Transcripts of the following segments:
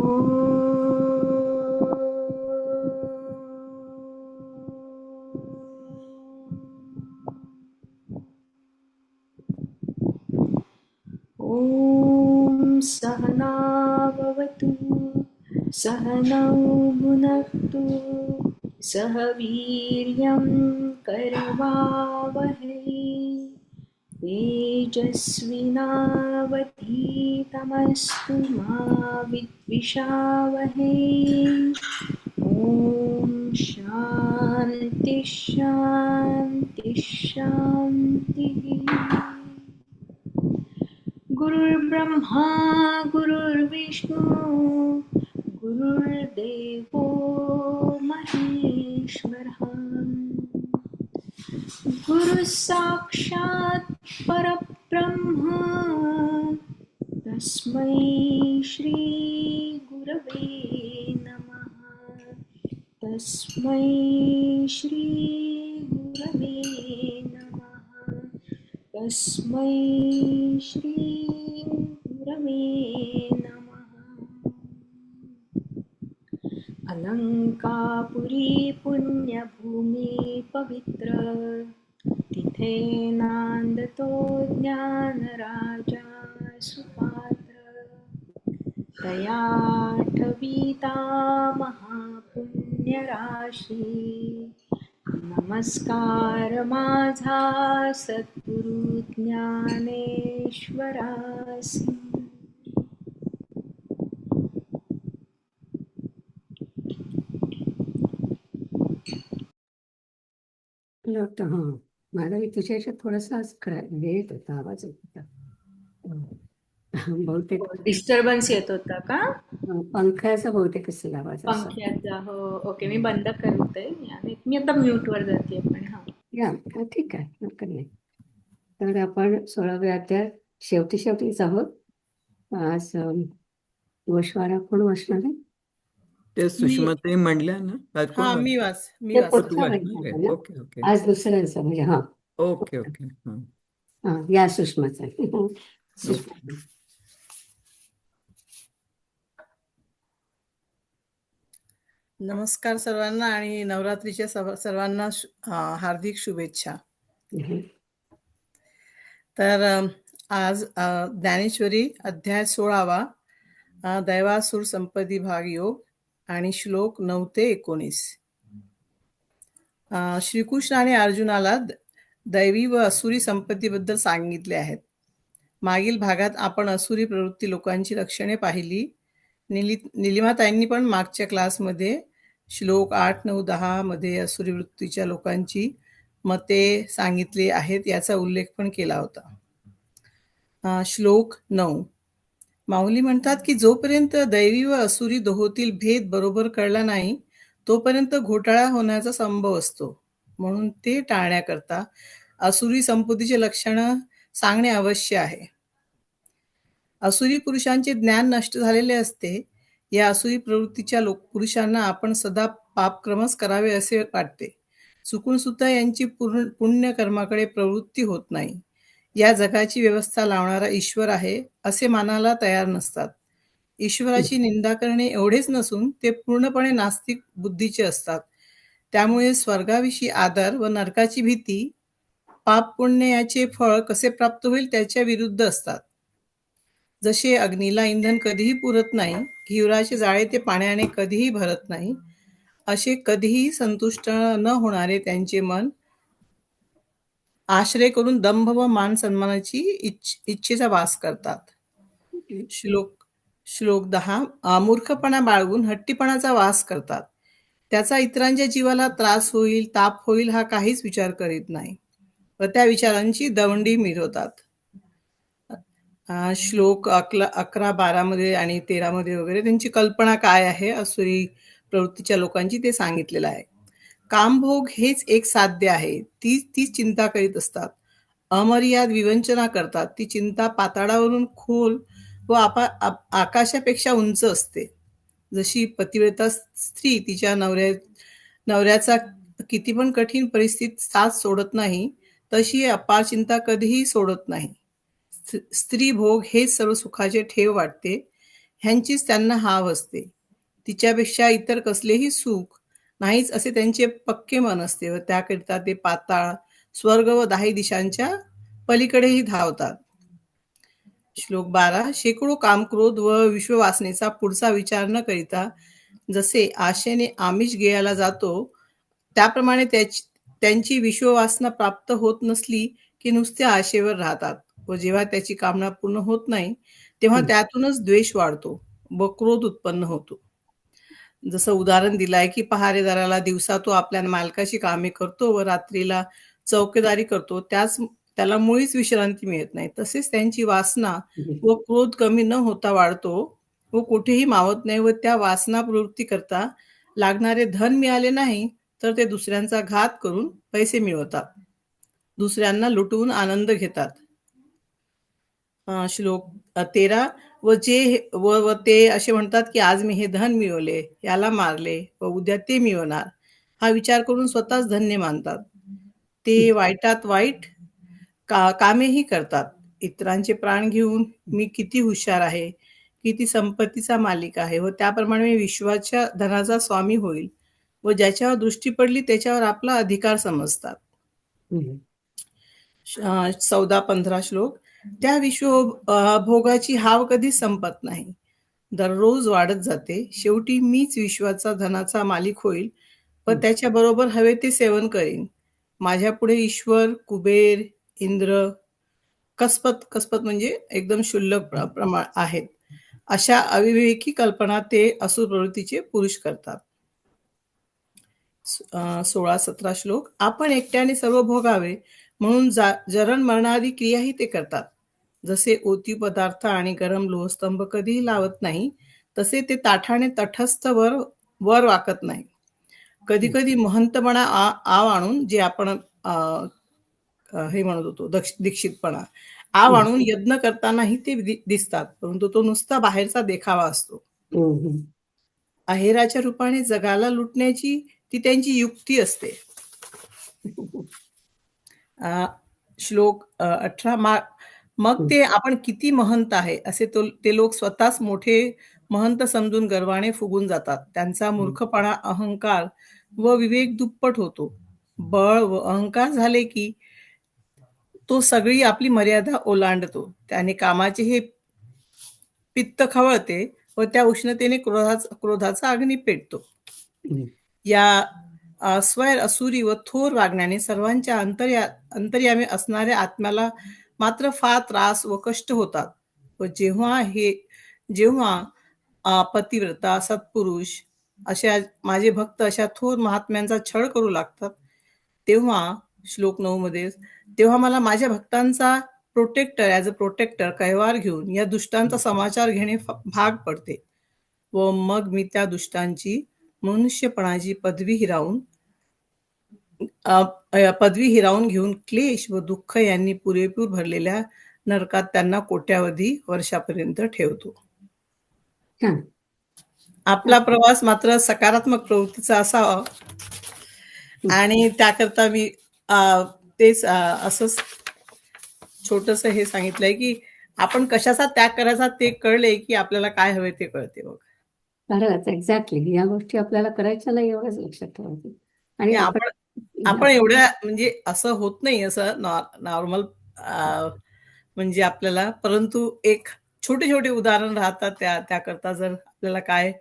ॐ सहना भवतु सहनौ भुनक्तु सह वीर्यं करवावहै तेजस्विनावधीतमस्तु मा विद्विषावहै। ॐ शान्ति शान्ति शान्तिः। गुरुर्ब्रह्मा गुरुर्विष्णु गुरुर्देवो महेश्वरः गुरुः साक्षात् परब्रह्म तस्मै श्री गुरवे नमः। तस्मै श्री गुरवे नमः। तस्मै श्री गुरवे नमः। अलंकापुरी पुण्यभूमी पवित्र तिथे नांदतो ज्ञानराजा सुपात्र तया ठविता महापुण्यराशी नमस्कार माझा सद्गुरु ज्ञानेश्वरासी। मला तुझ्याशी थोडासा लेट होता, आवाज येत होता. बहुतेक डिस्टर्बन्स येत होता का? पंख्याचा बहुतेक असेल आवाज. पंख्याचा, हो. ओके, मी बंद करते. मी आता म्यूट वर जाते. पण या ठीक आहे, हरकत नाही. तर आपण 16व्या अध्यायात शेवटीच आहोत. आज गोषवारा कोण वाचणार आहे? ते सुषमाताई म्हणल्या ना? आज दुसऱ्यांचा म्हणजे ओके. या सुषमाचा. नमस्कार सर्वांना आणि नवरात्रीच्या सर्वांना हार्दिक शुभेच्छा. तर आज ज्ञानेश्वरी अध्याय 16वा दैवासुर संपत्ती भाग योग आणि श्लोक 9 ते 19. श्रीकृष्ण आणि अर्जुनाला दैवी व असुरी संपत्तीबद्दल सांगितले आहेत. मागील भागात आपण असुरी प्रवृत्ती लोकांची लक्षणे पाहिली. निलिमाताईंनी पण मागच्या क्लासमध्ये श्लोक 8, 9, 10 मध्ये असुरी वृत्तीच्या लोकांची मते सांगितली आहेत, याचा उल्लेख पण केला होता. श्लोक 9. माऊली म्हणतात की जोपर्यंत दैवी व असुरी दोहोतील भेद बरोबर कळला नाही तोपर्यंत घोटाळा होण्याचा संभव असतो. म्हणून ते टाळण्याकरता असुरी संपत्तीचे लक्षण सांगणे आवश्यक आहे. असुरी पुरुषांचे ज्ञान नष्ट झालेले असते. या असुरी प्रवृत्तीच्या पुरुषांना आपण सदा पापक्रमच करावे असे वाटते. चुकून सुद्धा यांची पुण्य कर्माकडे प्रवृत्ती होत नाही. या जगाची व्यवस्था लावणारा ईश्वर आहे असे मानायला तयार नसतात. ईश्वराची निंदा करणे एवढेच नसून ते पूर्णपणे नास्तिक बुद्धीचे असतात. त्यामुळे स्वर्गाविषयी आदर व नरकाची भीती पाप पुण्य याचे फळ कसे प्राप्त होईल त्याच्या विरुद्ध असतात. जसे अग्नीला इंधन कधीही पुरत नाही, घिवराचे जाळे ते पाण्याने कधीही भरत नाही, असे कधीही संतुष्ट न होणारे त्यांचे मन आश्रय करून दंभ व मान सन्मानाची इच्छेचा वास करतात. श्लोक 10. मूर्खपणा बाळगून हट्टीपणाचा वास करतात. त्याचा इतरांच्या जीवाला त्रास होईल, ताप होईल हा काहीच विचार करीत नाही व त्या विचारांची दवंडी मिरवतात. श्लोक 11, 12 मध्ये आणि 13 मध्ये वगैरे त्यांची कल्पना काय आहे असुरी प्रवृत्तीच्या लोकांची ते सांगितलेलं आहे. कामभोग हेच एक साध्य आहे. ती चिंता करीत असतात. अमर्याद विवंचना करतात. ती चिंता पाताळावरून खोल व आकाशापेक्षा उंच असते. जशी पतिव्रता स्त्री तिच्या नवऱ्याचा किती पण कठीण परिस्थितीत साथ सोडत नाही, तशी अपार चिंता कधीही सोडत नाही. स्त्री भोग हेच सर्व सुखाचे ठेव वाटते. ह्यांचीच त्यांना हाव असते. तिच्यापेक्षा इतर कसलेही सुख नाहीच असे त्यांचे पक्के मन असते व त्याकरिता ते पाताळ, स्वर्ग व 10 दिशांच्या पलीकडेही धावतात. श्लोक 12. शेकडो कामक्रोध व विश्ववासनेचा पुढचा विचार न करिता जसे आशेने आमिष गिळायला जातो, त्याप्रमाणे त्यांची विश्ववासना प्राप्त होत नसली की नुसत्या आशेवर राहतात व जेव्हा त्याची कामना पूर्ण होत नाही तेव्हा त्यातूनच द्वेष वाढतो व क्रोध उत्पन्न होतो. जसं उदाहरण दिलं आहे की पहारेदाराला दिवसा तो आपल्या मालकाची कामे करतो व रात्रीला चौकीदारी करतो, त्याला मुळीच विश्रांती मिळत नाही. तसेच त्यांची वासना व क्रोध कमी न होता वाढतो व कुठेही मावत नाही व त्या वासना प्रवृत्ती करता लागणारे धन मिळाले नाही तर ते दुसऱ्यांचा घात करून पैसे मिळवतात, दुसऱ्यांना लुटवून आनंद घेतात. श्लोक 13. व ते असे म्हणतात की आज मी हे धन मिळवले, याला मारले व उद्या ते मिळवणार, हा विचार करून स्वतःच धन्य मानतात. ते वाईटात वाईट कामेही करतात. इतरांचे प्राण घेऊन मी किती हुशार आहे, किती संपत्तीचा मालिक आहे व त्याप्रमाणे मी विश्वाच्या धनाचा स्वामी होईल व ज्याच्यावर दृष्टी पडली त्याच्यावर आपला अधिकार समजतात. 14-15 श्लोक. त्या भोगाची हाव कधीच संपत नाही, दररोज वाढत जाते. शेवटी मीच विश्वाचा धनाचा मालिक होईल व त्याच्या बरोबर हवे ते सेवन करीन. माझ्या पुढे ईश्वर, कुबेर, इंद्र, कस्पत म्हणजे एकदम क्षुल्लक प्रमाण आहेत. अशा अविवेकी कल्पना ते असुर प्रवृत्तीचे पुरुष करतात. 16-17 श्लोक. आपण एकट्याने सर्व भोगावे म्हणून जरण मरणादी क्रियाही ते करतात. जसे ओती पदार्थ आणि गरम लोहस्तंभ कधीही लावत नाही, तसे ते ताठाने तटस्थ वर वाकत नाही. कधी कधी महंतपणा आव आणून, जे आपण हे म्हणत होतो दीक्षितपणा, आव आणून यज्ञ करतानाही ते दिसतात, परंतु तो नुसता बाहेरचा देखावा असतो. अहेराच्या रूपाने जगाला लुटण्याची ती त्यांची युक्ती असते. श्लोक 18. मग ते आपण किती महंत आहे असे ते लोक स्वतःच मोठे महंत समजून गर्वाने फुगून जातात. त्यांचा मूर्खपणा, अहंकार व विवेक दुप्पट होतो. बळ व अहंकार झाले की तो सगळी आपली मर्यादा ओलांडतो. त्याने कामाचे हे पित्त खवळते व त्या उष्णतेने क्रोधाचा अग्नी पेटतो. या स्वैर, असुरी व थोर वागण्याने सर्वांच्या अंतर्यामी असणाऱ्या आत्म्याला मात्र फार त्रास व कष्ट होतात व जेव्हा पतिव्रता, सत्पुरुष अशा माझे भक्त अशा थोर महात्म्यांचा छळ करू लागतात तेव्हा, श्लोक 9 मध्ये, तेव्हा मला माझ्या भक्तांचा ॲज अ प्रोटेक्टर कैवार घेऊन या दुष्टांचा समाचार घेणे भाग पडते व मग मी त्या दुष्टांची मनुष्यपणाची पदवी हिरावून घेऊन क्लेश व दुःख यांनी पुरेपूर भरलेल्या नरकात त्यांना कोट्यावधी वर्षापर्यंत ठेवतो. आपला प्रवास मात्र सकारात्मक प्रवृत्तीचा असावा आणि त्याकरता मी तेच असं छोटस हे सांगितलंय की आपण कशाचा त्याग करायचा ते कळले की आपल्याला काय हवे ते कळते. बघ, खरंच, एक्झॅक्टली. या गोष्टी आपल्याला करायच्या नाही एवढंच लक्षात ठेवायचं. आणि आपण एवढ्या म्हणजे असं होत नाही असं नॉर्मल म्हणजे आपल्याला, परंतु एक छोटे छोटे उदाहरण राहतात त्याकरता जर आपल्याला काय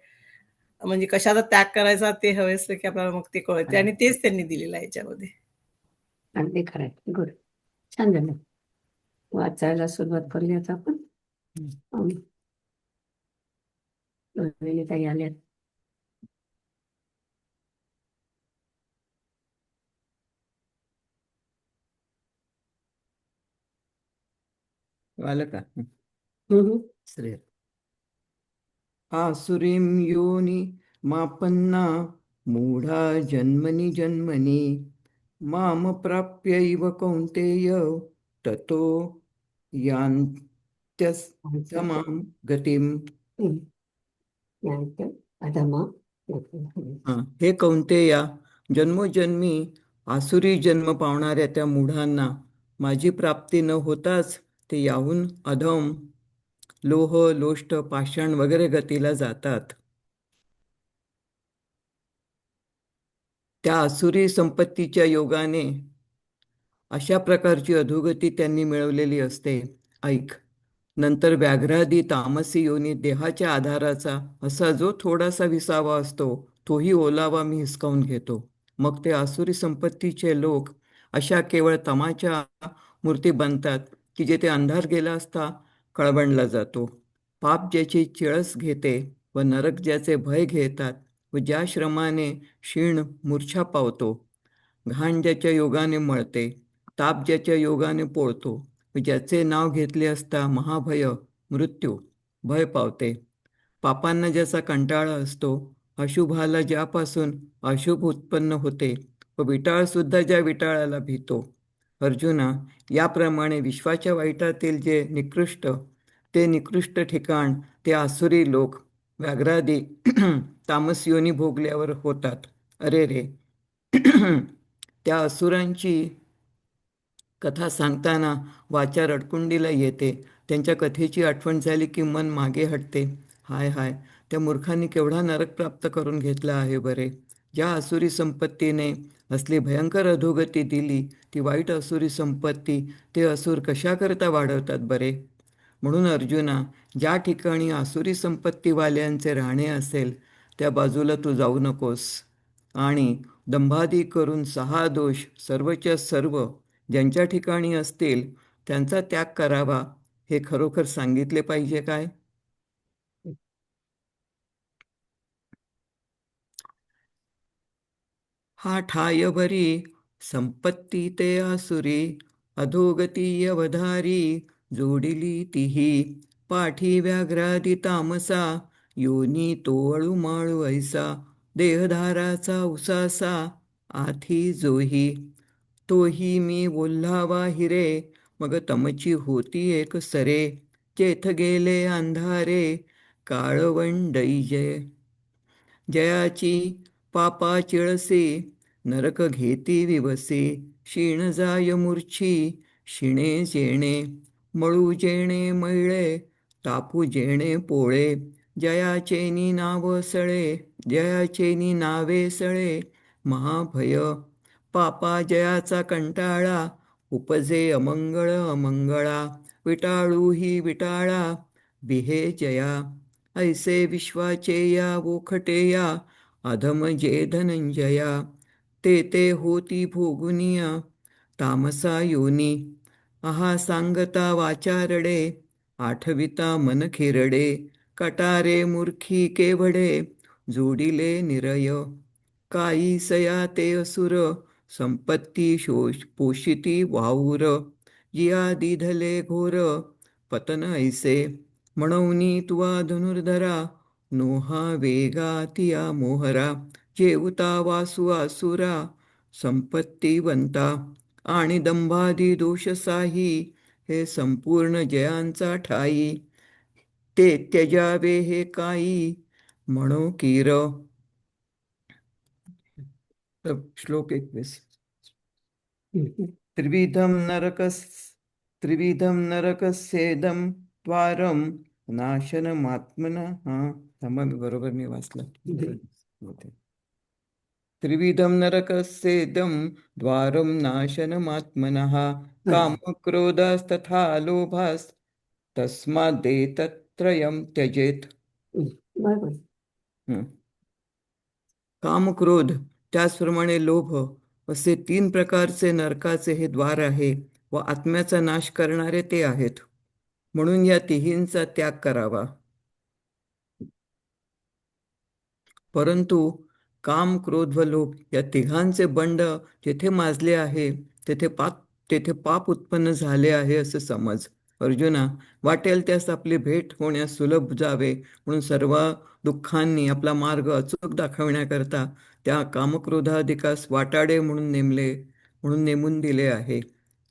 म्हणजे कशाचा त्याग करायचा ते हवे असलं की आपल्याला मग ते कळते आणि तेच त्यांनी दिलेलं आहे याच्यामध्ये. अगदी खरंय. गुड, छान झालं. वाचायला सुरुवात करूयात आपण. ताई आल्यात. आलं का? श्रेय. आसुरीं योनि मापन्ना मूढा जन्मनि जन्मनि माम प्राप्यैव कौन्तेय ततो यान्त्यधमां गतिम्. हे कौन्तेया, जन्मोजन्मी आसुरी जन्म पावणाऱ्या त्या मूढांना माझी प्राप्ती न होताच ते याहून अधम लोह लोष्ट पाषाण वगैरे गतीला जातात. त्या आसुरी संपत्तीच्या योगाने अशा प्रकारची अधोगती त्यांनी मिळवलेली असते. ऐक, नंतर व्याघ्रादी तामसी योनी देहाच्या आधाराचा असा जो थोडासा विसावा असतो तोही ओलावा मी हिसकावून घेतो. मग ते आसुरी संपत्तीचे लोक अशा केवळ तमाच्या मूर्ती बनतात की जेथे अंधार गेला असता कळवणला जातो. पाप ज्याची चिळस घेते व नरक ज्याचे भय घेतात व ज्या श्रमाने क्षीण मूर्छा पावतो, घाण ज्याच्या योगाने मळते, ताप ज्याच्या योगाने पोळतो व ज्याचे नाव घेतले असता महाभय मृत्यू भय पावते, पापांना ज्याचा कंटाळा असतो, अशुभाला ज्यापासून अशुभ उत्पन्न होते व विटाळ सुद्धा ज्या विटाळाला भीतो. अर्जुना, याप्रमाणे विश्वाच्या वाईटातील जे निकृष्ट ते निकृष्ट ठिकाण ते आसुरी लोक व्याघ्रादी तामस योनी भोगल्यावर होतात. अरे रे, त्या असुरांची कथा सांगताना वाचा रडकुंडीला येते. त्यांच्या कथेची आठवण झाली की मन मागे हटते. हाय हाय, त्या मूर्खांनी केवढा नरक प्राप्त करून घेतला आहे बरे. ज्या आसुरी संपत्तीने असली भयंकर अधोगती दिली ती वाईट आसुरी संपत्ती ते असुर कशाकरता वाढवतात बरे. म्हणून अर्जुना, ज्या ठिकाणी आसुरी संपत्तीवाल्यांचे राहणे असेल त्या बाजूला तू जाऊ नकोस. आणि दंभादी करून 6 दोष सर्वच्या सर्व ज्यांच्या ठिकाणी असतील त्यांचा त्याग करावा हे खरोखर सांगितले पाहिजे काय? हा ठाय भरी संपत्ती ते आसुरी अधोगती अवधारी जोडिली तिही पाठी व्याघ्रादी तामसा योनी तो माळू ऐसा देहधाराचा उसासा आथी जोही तोही मी बोल्हावा हिरे मग तमची होती एक सरे चेथ गेले अंधारे काळवंडई जयाची पापा चिळसे नरक घेती विवसे क्षीण जाय मूर्छी शिणे जेणे मळू जेणे मळळे तापू जेणे पोळे जयाचेनी नाव सळे जयाचेनी नावे सळे महाभय पापा जयाचा कंटाळा उपजे अमंगळ अमंगळा विटाळू ही विटाळा बिहे जया ऐसे विश्वाचे या वोखटेया अधम जे धनंजया ते होती भोगुनिया तामसा योनी आहा सांगता वाचारडे आठविता मन खिरडे कटारे मूर्खी केवढे जोडिले निरय काई सया ते असुर संपत्ती शोष पोषिती वाऊर जिया दिधले घोर पतन ऐसे म्हणूनी तुवा धनुर्धरा नोहा वेगा तिया मोहरा जेवता वासू आसुरा संपत्तीवंता आणि दंभादी दोषसाही हे संपूर्ण जयांचा ठाई ते त्यजावे हे काही म्हणो कीर. श्लोक 21. त्रिविधम नरकस्येदम द्वारम नाशनमात्मनः. थांबा, बरोबर मी वाचलं. त्रिविधम नरकस्येदम द्वारम नाशनमात्मनः कामक्रोधास्तथा लोभास् तस्मादेतत्त्रयं त्यजेत. बरोबर. काम क्रोध त्याचप्रमाणे लोभ असे 3 प्रकारचे नरकाचे हे द्वार आहे व आत्म्याचा नाश करणारे ते आहेत. म्हणून या तिहींचा त्याग करावा. परंतु काम क्रोध व लोभ या तिघांचे बंड जेथे माजले आहे तेथे पाप उत्पन्न झाले आहे असे समज. अर्जुना, वाटेल त्यास आपली भेट होण्यास सुलभ जावे म्हणून सर्व दुःखांनी आपला मार्ग अचूक दाखविण्याकरता त्या कामक्रोधाधिकास वाटाडे म्हणून नेमून दिले आहे.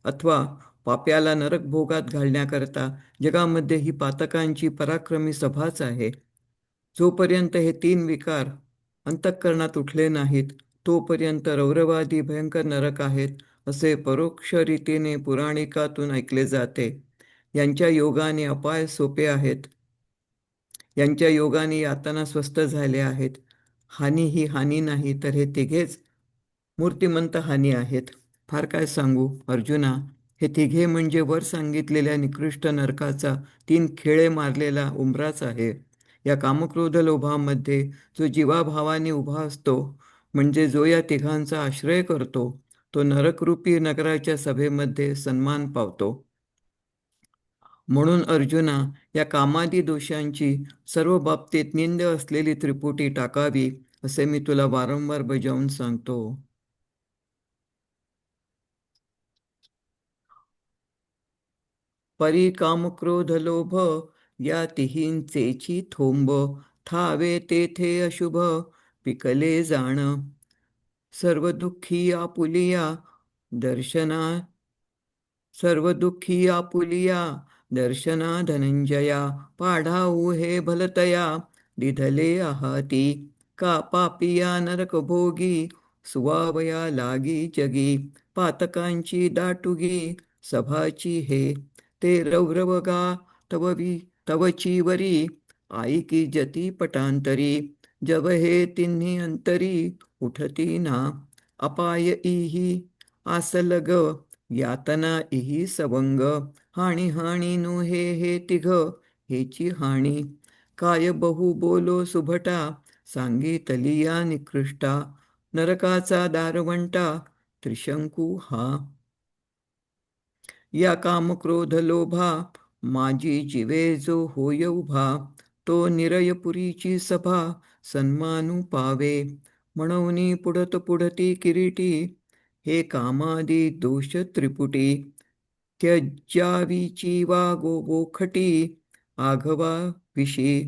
अथवा पाप्याला नरक भोगात घालण्याकरता जगामध्ये ही पातकांची पराक्रमी सभाच आहे. जोपर्यंत हे 3 विकार अंतःकरणात उठले नाहीत तोपर्यंत रौरवादी भयंकर नरक आहेत असे परोक्ष रीतीने पुराणिकातून ऐकले जाते. यांच्या योगाने अपाय सोपे आहेत. यांच्या योगाने यातना स्वस्त झाल्या आहेत. हानी ही हानी नाही, तर हे तिघेच मूर्तिमंत हानी आहेत. फार काय सांगू अर्जुना, हे तिघे म्हणजे वर सांगितलेल्या निकृष्ट नरकाचा 3 खेळे मारलेला उंबराच आहे. या कामक्रोध लोभामध्ये जो जीवाभावाने उभा असतो, म्हणजे जो या तिघांचा आश्रय करतो, तो नरकरूपी नगराच्या सभेमध्ये सन्मान पावतो. म्हणून अर्जुना, या कामादी दोषांची सर्व बाबतीत निंद असलेली त्रिपुटी टाकावी, असे मी तुला वारंवार बजावून सांगतो. परी काम क्रोध लोभ या तिहींचेची थोंब, थावे तेथे अशुभ पिकले जाण. सर्व दुःखी आपुलिया दर्शना सर्व दुःखी आपुलिया दर्शना धनंजया, पाढाऊ हे भलतया दिधले आहाती. का पापिया नरक भोगी सुवावया लागी जगी, पातकांची दाटुगी सभाची हे. ते रौरवगा तवची वरी, आईकी जती पटांतरी. जब हे तिन्ही अंतरी उठती ना, अपाय इही आसलग यातना इही सवंग. हाणी हाणी नो हे तिघ हेची हाणी. काय बहु बोलो सुभटा सांगितली या निकृष्टा. नरकाचा दारवंटा त्रिशंकू हा. या काम क्रोध लोभा माझी जीवे जो होय उभा, तो निरयपुरीची सभा सन्मानू पावे. म्हणून पुढती किरीटी, हे कामादी दोष त्रिपुटी. त्यज्यावीची वा गोखटी आघवा विशी.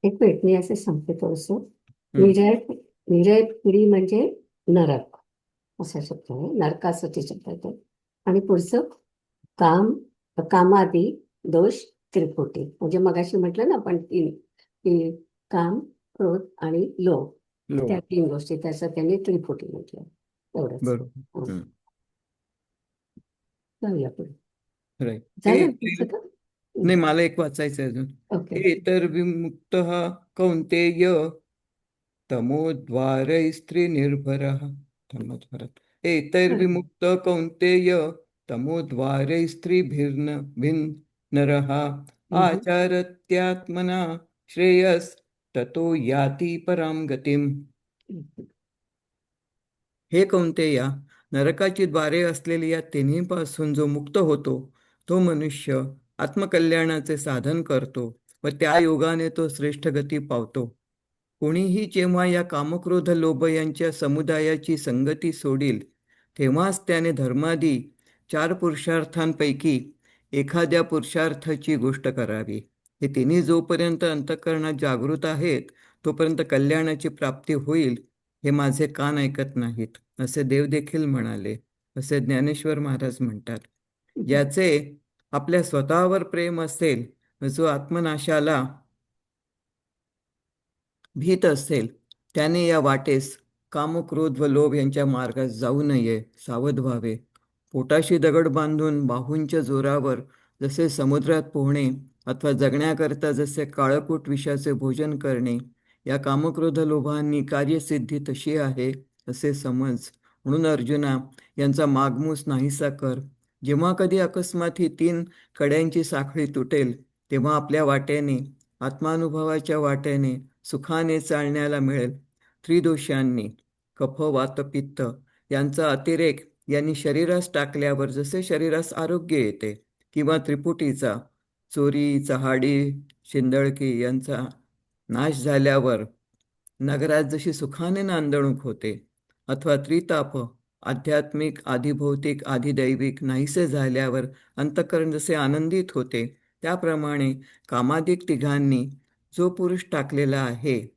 एक मिनिट, मी असं सांगते थोडस. निरय निरयपुरी म्हणजे नरक असा शब्द आहे, नरकासाठी शब्द आहे तो. आणि पुढचं कामादी दोष त्रिपुटी, म्हणजे मगाशी म्हटलं ना आपण तीन, की काम, क्रोध आणि लोभ, त्या 3 गोष्टी, त्याचं त्यांनी त्रिपुटी म्हटलं. एवढंच. बरोबर. जाऊया पुढे. Right. झालं तुमचं का? नाही, मला एक वाचायचं अजून. ओके. हे तर विमुक्त कौंतेय तमोद्वार स्त्री निर्भर. एतैर्विमुक्त कौंतेय तमोद्वार स्त्रीभिर्नरः आचरत्यात्मना श्रेयस ततो याति पराम गतिम. हे कौंतेया, नरकाची द्वारे असलेली या तिन्हीपासून जो मुक्त होतो, तो मनुष्य आत्मकल्याणाचे साधन करतो व त्या योगाने तो श्रेष्ठ गती पावतो. कोणीही जेव्हा या कामक्रोध लोभ यांच्या समुदायाची संगती सोडील, तेव्हाच त्याने धर्मादी 4 पुरुषार्थांपैकी एखाद्या पुरुषार्थाची गोष्ट करावी. हे तिन्ही जोपर्यंत अंतःकरणात जागृत आहेत, तोपर्यंत कल्याणाची प्राप्ती होईल हे माझे कान ऐकत नाहीत, असे देव देखील म्हणाले, असे ज्ञानेश्वर महाराज म्हणतात. ज्याचे आपल्या स्वतःवर प्रेम असेल, जो आत्मनाशाला भीत असेल, त्याने या वाटेस काम, क्रोध व लोभ यांच्या मार्गात जाऊ नये, सावध व्हावे. पोटाशी दगड बांधून बाहूंच्या जोरावर जसे समुद्रात पोहणे अथवा जगण्याकरता जसे काळकूट विषाचे भोजन करणे, या कामक्रोध लोभांनी कार्यसिद्धी तशी आहे असे समज. म्हणून अर्जुना, यांचा मागमूस नाहीसा कर. जेव्हा कधी अकस्मात ही 3 कड्यांची साखळी तुटेल, तेव्हा आपल्या वाटेने, आत्मानुभवाच्या वाटेने सुखाने चालण्याला मिळेल. त्रिदोषांनी, कफ, वात, पित्त यांचा अतिरेक यांनी शरीरास टाकल्यावर जसे शरीरास आरोग्य येते, किंवा त्रिपुटीचा, चोरी, चहाडी, शिंदळकी यांचा नाश झाल्यावर नगरात जशी सुखाने नांदणूक होते, अथवा त्रिताप, आध्यात्मिक, आधिभौतिक, आधिदैविक नाहीसे झाल्यावर अंतःकरण जसे आनंदित होते, त्याप्रमाणे कामादिक तिघांनी जो पुरुष टाकलेला आहे,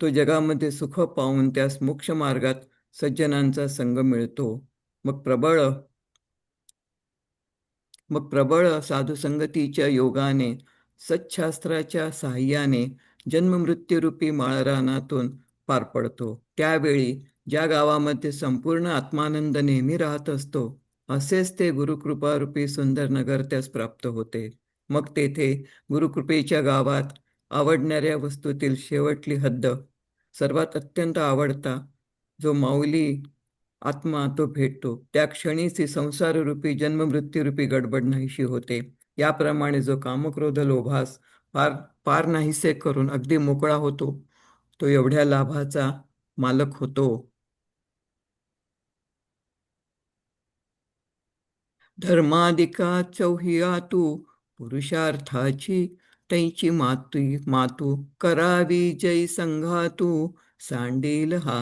तो जगामध्ये सुख पाहून त्यास मोक्ष मार्गात सज्जनांचा संग मिळतो. मग प्रबळ साधुसंगतीच्या योगाने, सच्छास्त्राच्या साह्याने जन्ममृत्यूरूपी माळरानातून पार पडतो. त्यावेळी ज्या गावामध्ये संपूर्ण आत्मानंद नेहमी राहत असतो, असेच ते गुरुकृपारूपी सुंदर नगर त्यास प्राप्त होते. मग तेथे गुरुकृपेच्या गावात आवडणाऱ्या वस्तूतील शेवटली हद्द, सर्वात अत्यंत आवडता जो माऊली आत्मा तो भेटतो. त्या क्षणीच ही संसाररूपी जन्ममृत्यूरूपी गडबड नाहीशी होते. याप्रमाणे जो कामक्रोध लोभास पार पार नाहीसे करून अगदी मोकळा होतो, तो एवढ्या लाभाचा मालक होतो. धर्माधिका चौहिया तू पुरुषार्थाची तैची मातू करावी जय संघातू सांडील हा.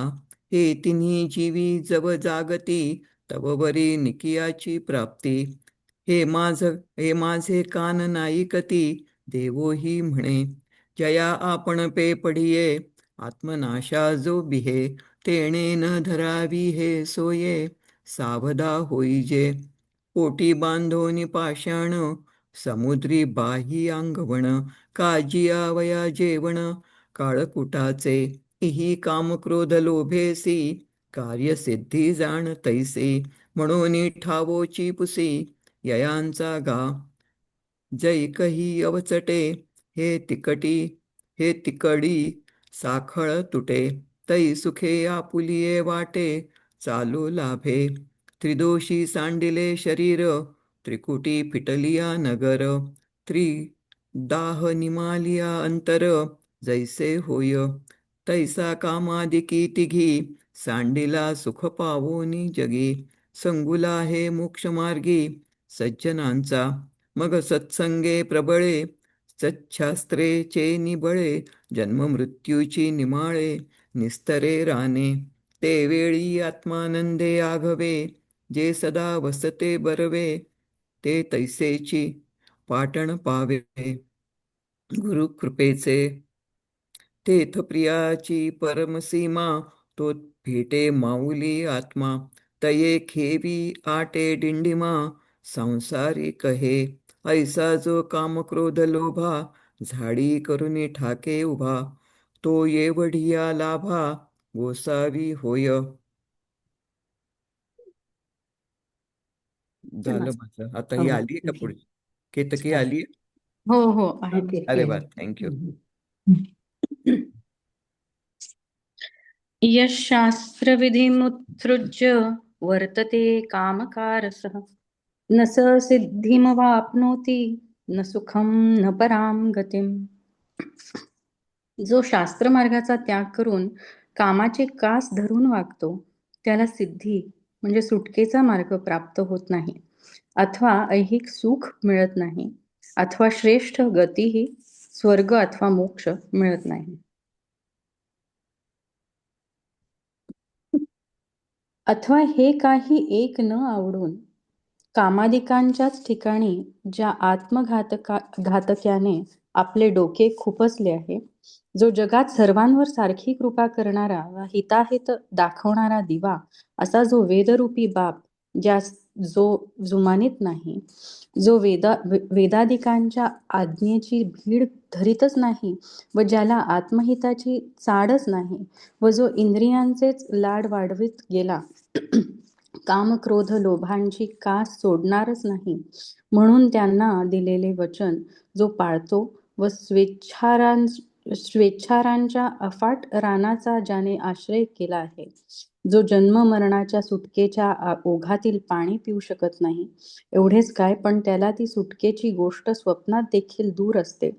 हे तिन्ही जीवी जव जागती तव बरी निकियाची प्राप्ती. हे माझे कान नाईकती देवोही म्हणे. जया आपण पे पडिये आत्मनाशा जो बिहे. तेणे न धरावी हे सोये सावधा होईजे. पोटी बांधोनी पाषाण समुद्री बाही अंगवण. काजियावया जेवण काळकुटाचे इही कामक्रोध लोभेसी. कार्यसिद्धी जाण तैसे म्हणून ठावोची पुसी ययांचा गा. जैकही अवचटे हे तिकडी साखळ तुटे. तै सुखे आपुलिये वाटे चालू लाभे. त्रिदोषी सांडिले शरीर त्रिकुटी फिटलिया नगर. त्रिदाह निमालिया अंतर जैसे होय. तैसा कामादिकी तिघी सांडिला सुख पावोनी जगी. संगुला हे मोक्षमार्गी सज्जनांचा मग सत्संगे प्रबळे. सच्छास्त्रेचे निबळे जन्ममृत्यूची निमाळे निस्तरे राणे. ते वेळी आत्मानंदे आघवे जे सदा वसते बरवे. ते तैसेची पाटण पावे गुरुकृपेचे. तेथ प्रियाची परमसीमा तो भेटे माऊली आत्मा. तये खेवी आटे डिंडिमा संसारी कहे. ऐसा जो कामक्रोध लोभा झाडी करुनी ठाके उभा. तो येवढिया लाभा गोसावी होय. झालं माझं. आता ही हो, आली का पुढे? केतकी छान. आली? हो हो आहे. ओके. अरे वा, थँक्यू. यश शास्त्रविधिमुत्सृज्य वर्तते कामकारसः न स सिद्धिमवाप्नोति न सुखम न पराम गतिम. जो शास्त्रमार्गाचा त्याग करून कामाचे कास धरून वागतो त्याला सिद्धी म्हणजे सुटकेचा मार्ग प्राप्त होत नाही, अथवा ऐहिक सुख मिळत नाही, अथवा श्रेष्ठ गतीही स्वर्ग अथवा मोक्ष मिळत नाही. अथवा हे काही एक न आवडून कामादिकांच्याच ठिकाणी ज्या घातक्याने आपले डोके खुपसले आहे, जो जगात सर्वांवर सारखी कृपा करणारा व हिताहित दाखवणारा दिवा असा जो वेदरूपी बाप जो जुमानीत नाही, जो वेदादिकांच्या आज्ञेची भीड धरीतच नाही व ज्याला आत्महिताची चाडच नाही व जो इंद्रियांचेच लाड वाढवित गेला, काम क्रोध लोभांची कास सोडणारच नाही, म्हणून त्यांना दिलेले वचन जो पाळतो व स्वेच्छारांच्या अफाट रानाचा ज्याने आश्रय केला आहे, जो जन्म मरणाच्या सुटकेच्या ओघातील पाणी पिऊ शकत नाही, एवढेच काय पण त्याला ती सुटकेची गोष्ट स्वप्नात देखील दूर असते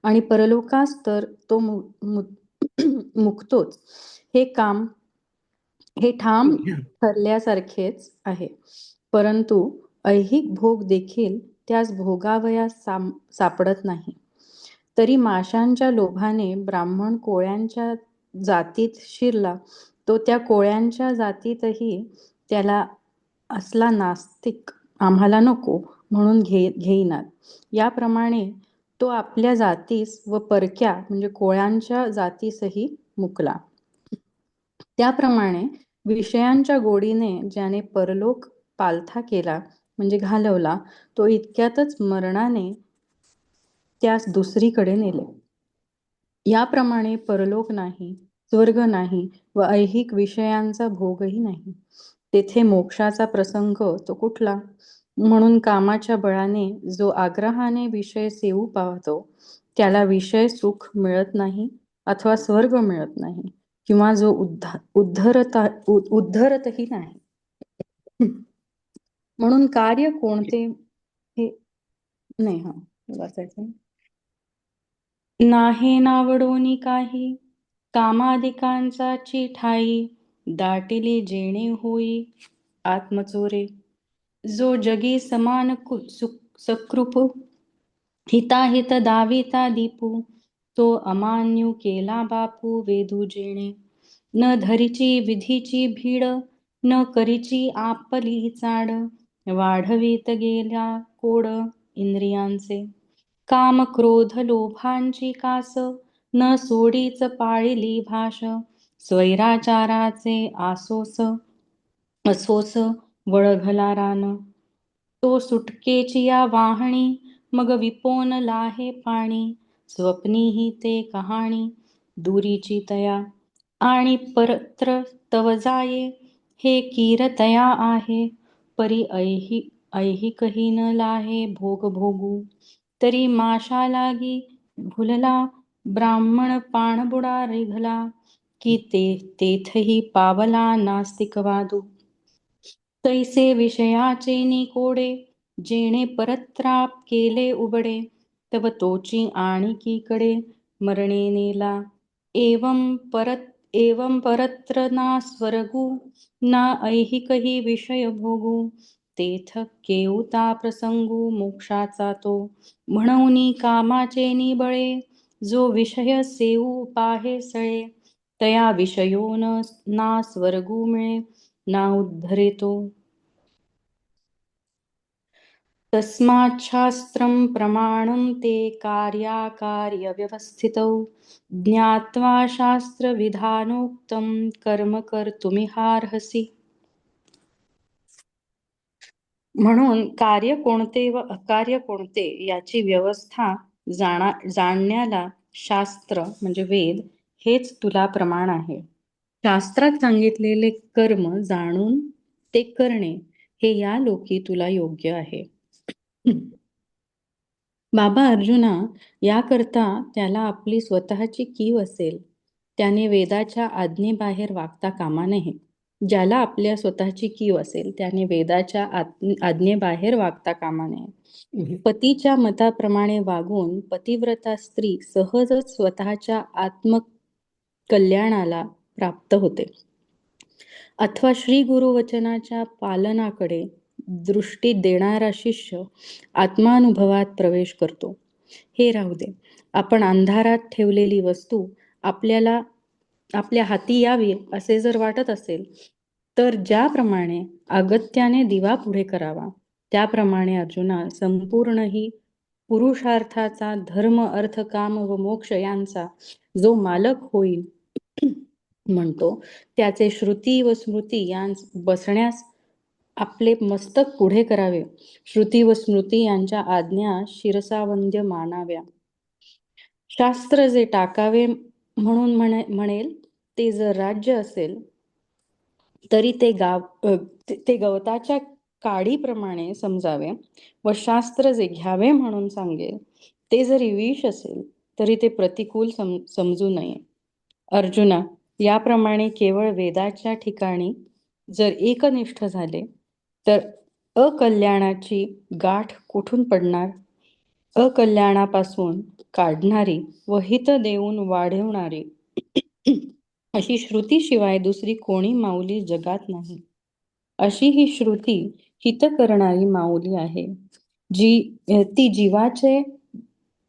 आणि परलोकास तर तो मुक्तोच. हे ठाम ठरल्यासारखेच आहे, परंतु ऐहिक भोग देखील त्यास भोगावयास सापडत नाही. तरी माशांच्या लोभाने ब्राह्मण कोळ्यांच्या जातीत शिरला, तो त्या कोळ्यांच्या जातीतही त्याला असला नास्तिक आम्हाला नको म्हणून घेईनात. याप्रमाणे तो आपल्या जातीस व परक्या म्हणजे कोळ्यांच्या जातीसही मुकला. त्याप्रमाणे विषयांच्या गोडीने ज्याने परलोक पालथा केला म्हणजे घालवला, तो इतक्यातच मरणाने त्यास दुसरीकडे नेले. याप्रमाणे परलोक नाही, स्वर्ग नाही व ऐहिक विषयांचा भोगही नाही. तेथे मोक्षाचा प्रसंग तो कुठला? म्हणून कामाच्या बळाने जो आग्रहाने विषय सेवू पाहतो त्याला विषय सुख मिळत नाही अथवा स्वर्ग मिळत नाही किंवा जो उद्धरतही नाही. म्हणून कार्य कोणते हे नाही हा वाचायचं नाहे नावडोनी काही कामादिकांचाची ठाई दाटिली जेणे होई आत्मचोरे जो जगी समान सकृप हिताहित दाविता दीपू तो अमान्यू केला बापू वेदू जेणे न धरीची विधीची भीड न करीची आपली चाड वाढवीत गेल्या कोड इंद्रियांचे काम क्रोध लोभांची कास न सोडीच पाळिली भाष स्वैराचाराचे असोस वळघला रान तो सुटकेची या वाहणी मग विपोन लाहे पाणी स्वप्नीही ते कहाणी दुरीची तया आणि परत्र तव जाये हे कीरतया आहे परी ऐहिकही न लाहे भोग भोगू तरी माशा लागी भुलला ब्राह्मण पाणबुडा रिघला की तेथही पावला नास्तिकवादू तैसे विषयाचे निकोडे जेणे परत्राप केले उबडे तव तोची आणिकीकडे मरणे नेला एवं परत्र ना स्वर्गू ना ऐहिकही विषय भोगू तेथ केऊता प्रसंगू मोक्षाचा तो म्हणूनी कामाचे निबळे जो विषय सेवू पाहे सळे तया विषयो ना स्वर्गू मिळे ना उद्धरितो तस्माच्छास्त्रं प्रमाणं ते कार्याकार्यव्यवस्थितौ ज्ञात्वा शास्त्रविधानोक्तं कर्म कर्तुमिहार्हसि म्हणून कार्य कोणते व अकार्य कोणते याची व्यवस्था जाणण्याला शास्त्र म्हणजे वेद हेच तुला प्रमाण आहे. शास्त्रात सांगितलेले कर्म जाणून ते करणे हे या लोकी तुला योग्य आहे. बाबा अर्जुना याकरता त्याला आपली स्वतःची कीव असेल त्याने वेदाच्या आज्ञेबाहेर वागता कामा नये. ज्याला आपल्या स्वतःची कीव असेल त्याने वेदाच्या आज्ञेबाहेर वागता कामा नये. पतीच्या मताप्रमाणे वागून पतिव्रता स्त्री सहजच स्वतःच्या आत्मकल्याणाला प्राप्त होते. अथवा श्री गुरुवचनाच्या पालनाकडे दृष्टी देणारा शिष्य आत्मानुभवात प्रवेश करतो. हे राहू दे, आपण अंधारात ठेवलेली वस्तू आपल्या हाती यावी असे जर वाटत असेल तर ज्याप्रमाणे अगत्याने दिवा पुढे करावा त्याप्रमाणे अर्जुना संपूर्ण ही पुरुषार्थाचा धर्म अर्थ काम व मोक्ष यांचा जो मालक होईल म्हणतो त्याचे श्रुती व स्मृती यांस बसण्यास आपले मस्तक पुढे करावे. श्रुती व स्मृती यांच्या आज्ञा शिरसावंद्य मानाव्या. शास्त्र जे टाकावे म्हणून म्हणेल ते जर राज्य असेल तरी ते गवताच्या काडीप्रमाणे समजावे व शास्त्र जे घ्यावे म्हणून सांगेल ते जरी विष असेल तरी ते प्रतिकूल समजू नये. अर्जुना याप्रमाणे केवळ वेदाच्या ठिकाणी जर एकनिष्ठ झाले तर अकल्याणाची गाठ कुठून पडणार? अकल्याणापासून काढणारी व हित देऊन वाढवणारी अशी श्रुतीशिवाय दुसरी कोणी माऊली जगात नाही. अशी ही श्रुती हित करणारी माऊली आहे ती जीवाचे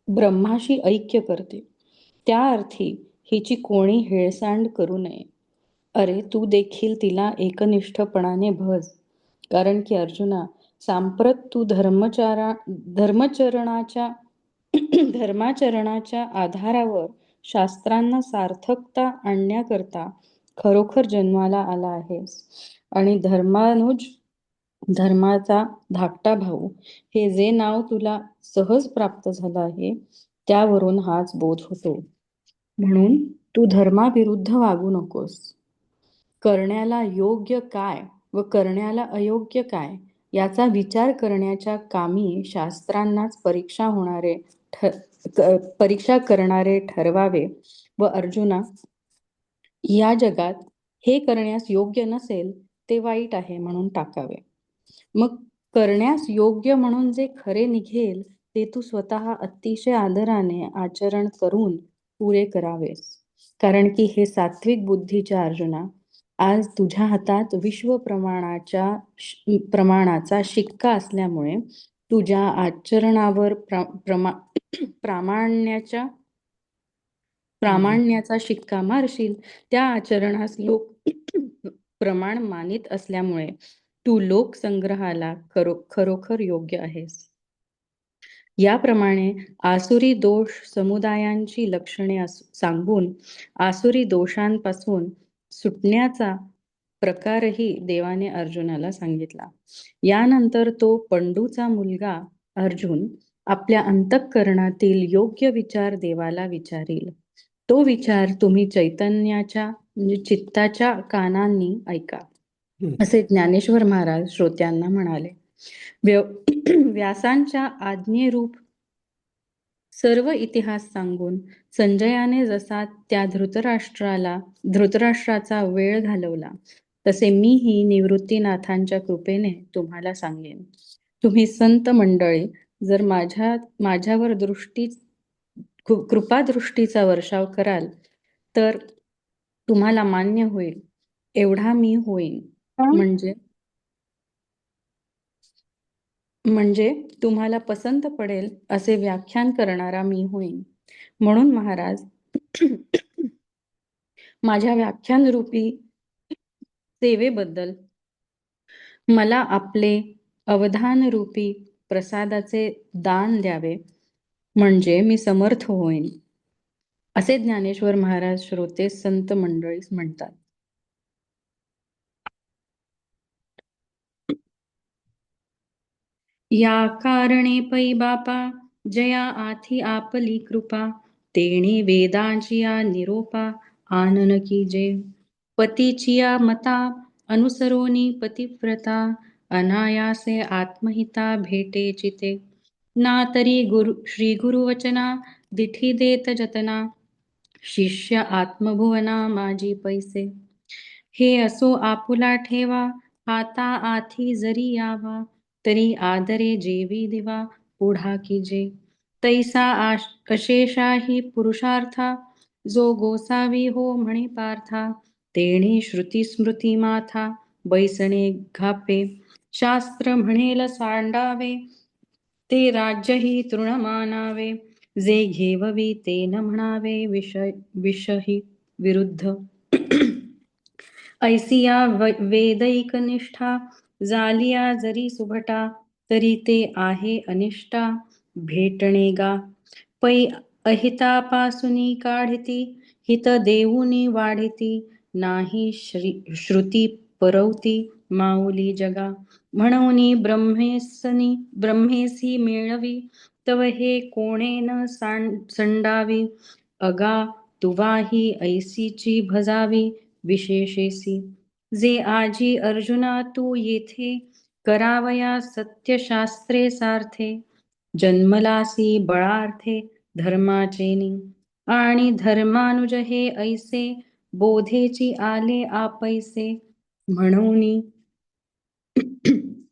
ब्रह्माशी ऐक्य करते. त्या अर्थी हिची कोणी हेळसांड करू नये. अरे तू देखील तिला एकनिष्ठपणाने भज. कारण की अर्जुना सांप्रत तू धर्माचरणाच्या आधारावर शास्त्रांना सार्थकता आणण्याकरता खरोखर जन्माला आला आहेस आणि धर्माचा धाकटा भाऊ हे जे नाव तुला सहज प्राप्त झालं आहे त्यावरून हाच बोध होतो. म्हणून तू धर्माविरुद्ध वागू नकोस. करण्याला योग्य काय व करण्याला अयोग्य काय याचा विचार करण्याच्या कामी शास्त्रांनाच परीक्षा करणारे ठरवावे व अर्जुना, या जगात हे करण्यास योग्य नसेल ते वाईट आहे म्हणून टाकावे. मग करण्यास योग्य म्हणून जे खरे निघेल ते तू स्वतः अतिशय आदराने आचरण करून पुरे करावेस. कारण की हे सात्विक बुद्धीच्या अर्जुना, आज तुझ्या हातात विश्व प्रमाणाचा शिक्का असल्यामुळे तुझ्या आचरणावर प्रामाण्याचा शिक्का मारशील. त्या आचरणास लोक प्रमाण मानित असल्यामुळे तू लोकसंग्रहाला खरोखर योग्य आहेस. याप्रमाणे आसुरी दोष समुदायांची लक्षणे सांगून आसुरी दोषांपासून सुटण्याचा प्रकारही देवाने अर्जुनाला सांगितला. यानंतर तो पंडूचा मुलगा अर्जुन आपल्या अंतःकरणातील योग्य विचार देवाला विचारील. तो विचार तुम्ही चैतन्याच्या चित्ताच्या कानांनी ऐका, असे ज्ञानेश्वर महाराज श्रोत्यांना म्हणाले. व्यासांच्या आज्ञेरूप सर्व इतिहास सांगून संजयाने जसा त्या धृतराष्ट्राचा वेळ घालवला तसे मीही निवृत्तीनाथांच्या कृपेने तुम्हाला सांगेन. तुम्ही संत मंडळी जर माझ्यावर कृपादृष्टीचा वर्षाव कराल तर तुम्हाला मान्य होईल एवढा मी होईन, म्हणजे तुम्हाला पसंत पडेल असे व्याख्यान करणारा मी होईन. म्हणून महाराज, माझ्या व्याख्यानरूपी सेवेबद्दल मला आपले अवधानरूपी प्रसादाचे दान द्यावे, म्हणजे मी समर्थ होईन, असे ज्ञानेश्वर महाराज श्रोते संत मंडळीस म्हणतात. या कारणे पै बापा जया आथी आपली कृपा, तेणे वेदांचिया निरोपा आनन की जे. पतीचिया मता अनुसरोनी पतिव्रता, अनायासे आत्महिता भेटे चिते. ना तरी श्री गुरुवचना दिठी देत जतना, शिष्य आत्मभुवना माझी पैसे. हे असो आपुला ठेवा हाता आथी जरी यावा, तरी आदरे जेवी दिवा पुढा की जे. तैसा अशेषाही पुरुषार्था, जो गोसावी हो म्हणे पार्था. तेणे श्रुती स्मृती माथा बैसणे घापे, शास्त्र म्हणेल सांडावे ते राज्यही तृण मानावे. जे घेववी ते न म्हणावे विषही विरुद्ध. ऐसिया वेदैक निष्ठा जालिया जरी सुभटा, तरी ते आहे अनिष्टा भेटणे गा. पै अहितापासुनी काढिती, हित देऊनी वाढिती. नाही श्रुती परवती माऊली जगा. म्हणूनी ब्रह्मेसी मेळवी, तव हे कोणे न संडावी. अगा तुवाही ऐसीची भजावी विशेषेसी. जे आजी अर्जुना तू येथे, करावया सत्यशास्त्रे सार्थे. जन्मलासी बळार्थे धर्माचेनी, आणि धर्मानुज हे ऐसे बोधेची आले आपैसे. म्हणूनी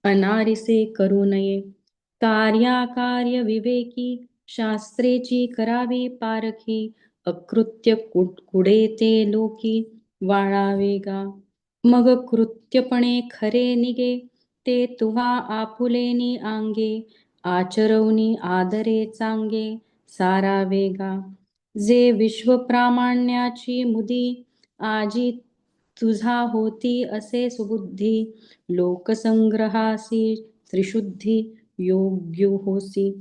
अनारिसे करू नये, कार्याकार्य विवेकी. शास्त्रेची करावी पारखी, अकृत्य कुडे ते लोकी वाळावे गा. मग कृत्यपणे खरे निगे, ते तुवा आपुलेनी आंगे. आचरवनी आदरे चांगे सारावे गा. जे विश्वप्रामाण्याची मुदी, आजी तुझा होती असे सुबुद्धी. लोकसंग्रहासी त्रिशुद्धी योग्य होसी.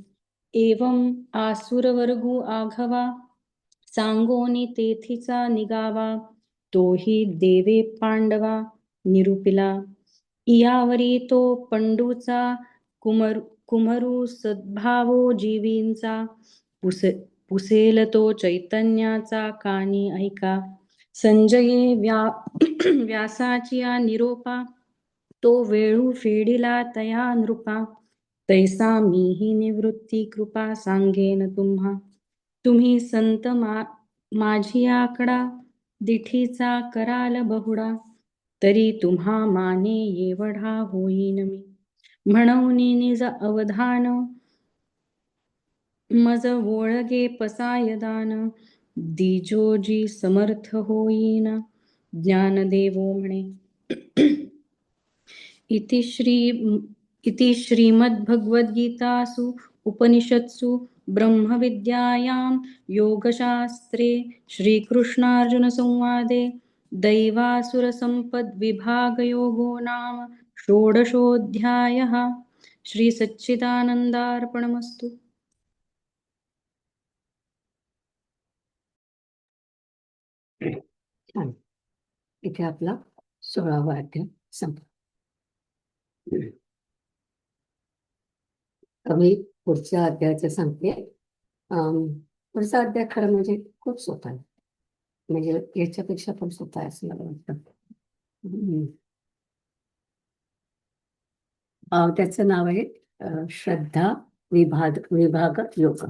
एवं आसुरवर्गू आघवा, सांगोनी तेथीचा निगावा. तोही देवे पांडवा निरूपिला, यावरी तो पंडूचा कुमरू सद्भावो जीवींचा. पुसेल तो चैतन्याचा कानी ऐका. संजये व्यासाची निरोपा, तो वेळू फेडिला तया नृपा, तैसा मीही निवृत्ती कृपा सांगेन तुम्हा. तुम्ही संत माझी आकडा, दिठीचा कराल बहुडा, तरी तुम्हा माने एवढा होईन मी. म्हणून निज अवधान, मज वोळगे पसायदान, दिजोजी समर्थ होईन, ज्ञानदेवो म्हणे. इति श्रीमद्भगवद्गीतासु उपनिषत्सु ब्रह्मविद्यायां योगशास्त्रे श्रीकृष्णार्जुनसंवादे दैवासुरसम्पद्विभागयोगो नाम षोडशोऽध्यायः. श्रीसच्चिदानन्दार्पणमस्तु. छान. इथे आपला 16वा अध्याय संपला. मी पुढच्या अध्यायाचं सांगते. पुढचा अध्याय खरं म्हणजे खूप सोपा आहे, म्हणजे याच्यापेक्षा पण सोपा आहे असं मला वाटतं. त्याचं नाव आहे श्रद्धा विभाग योग.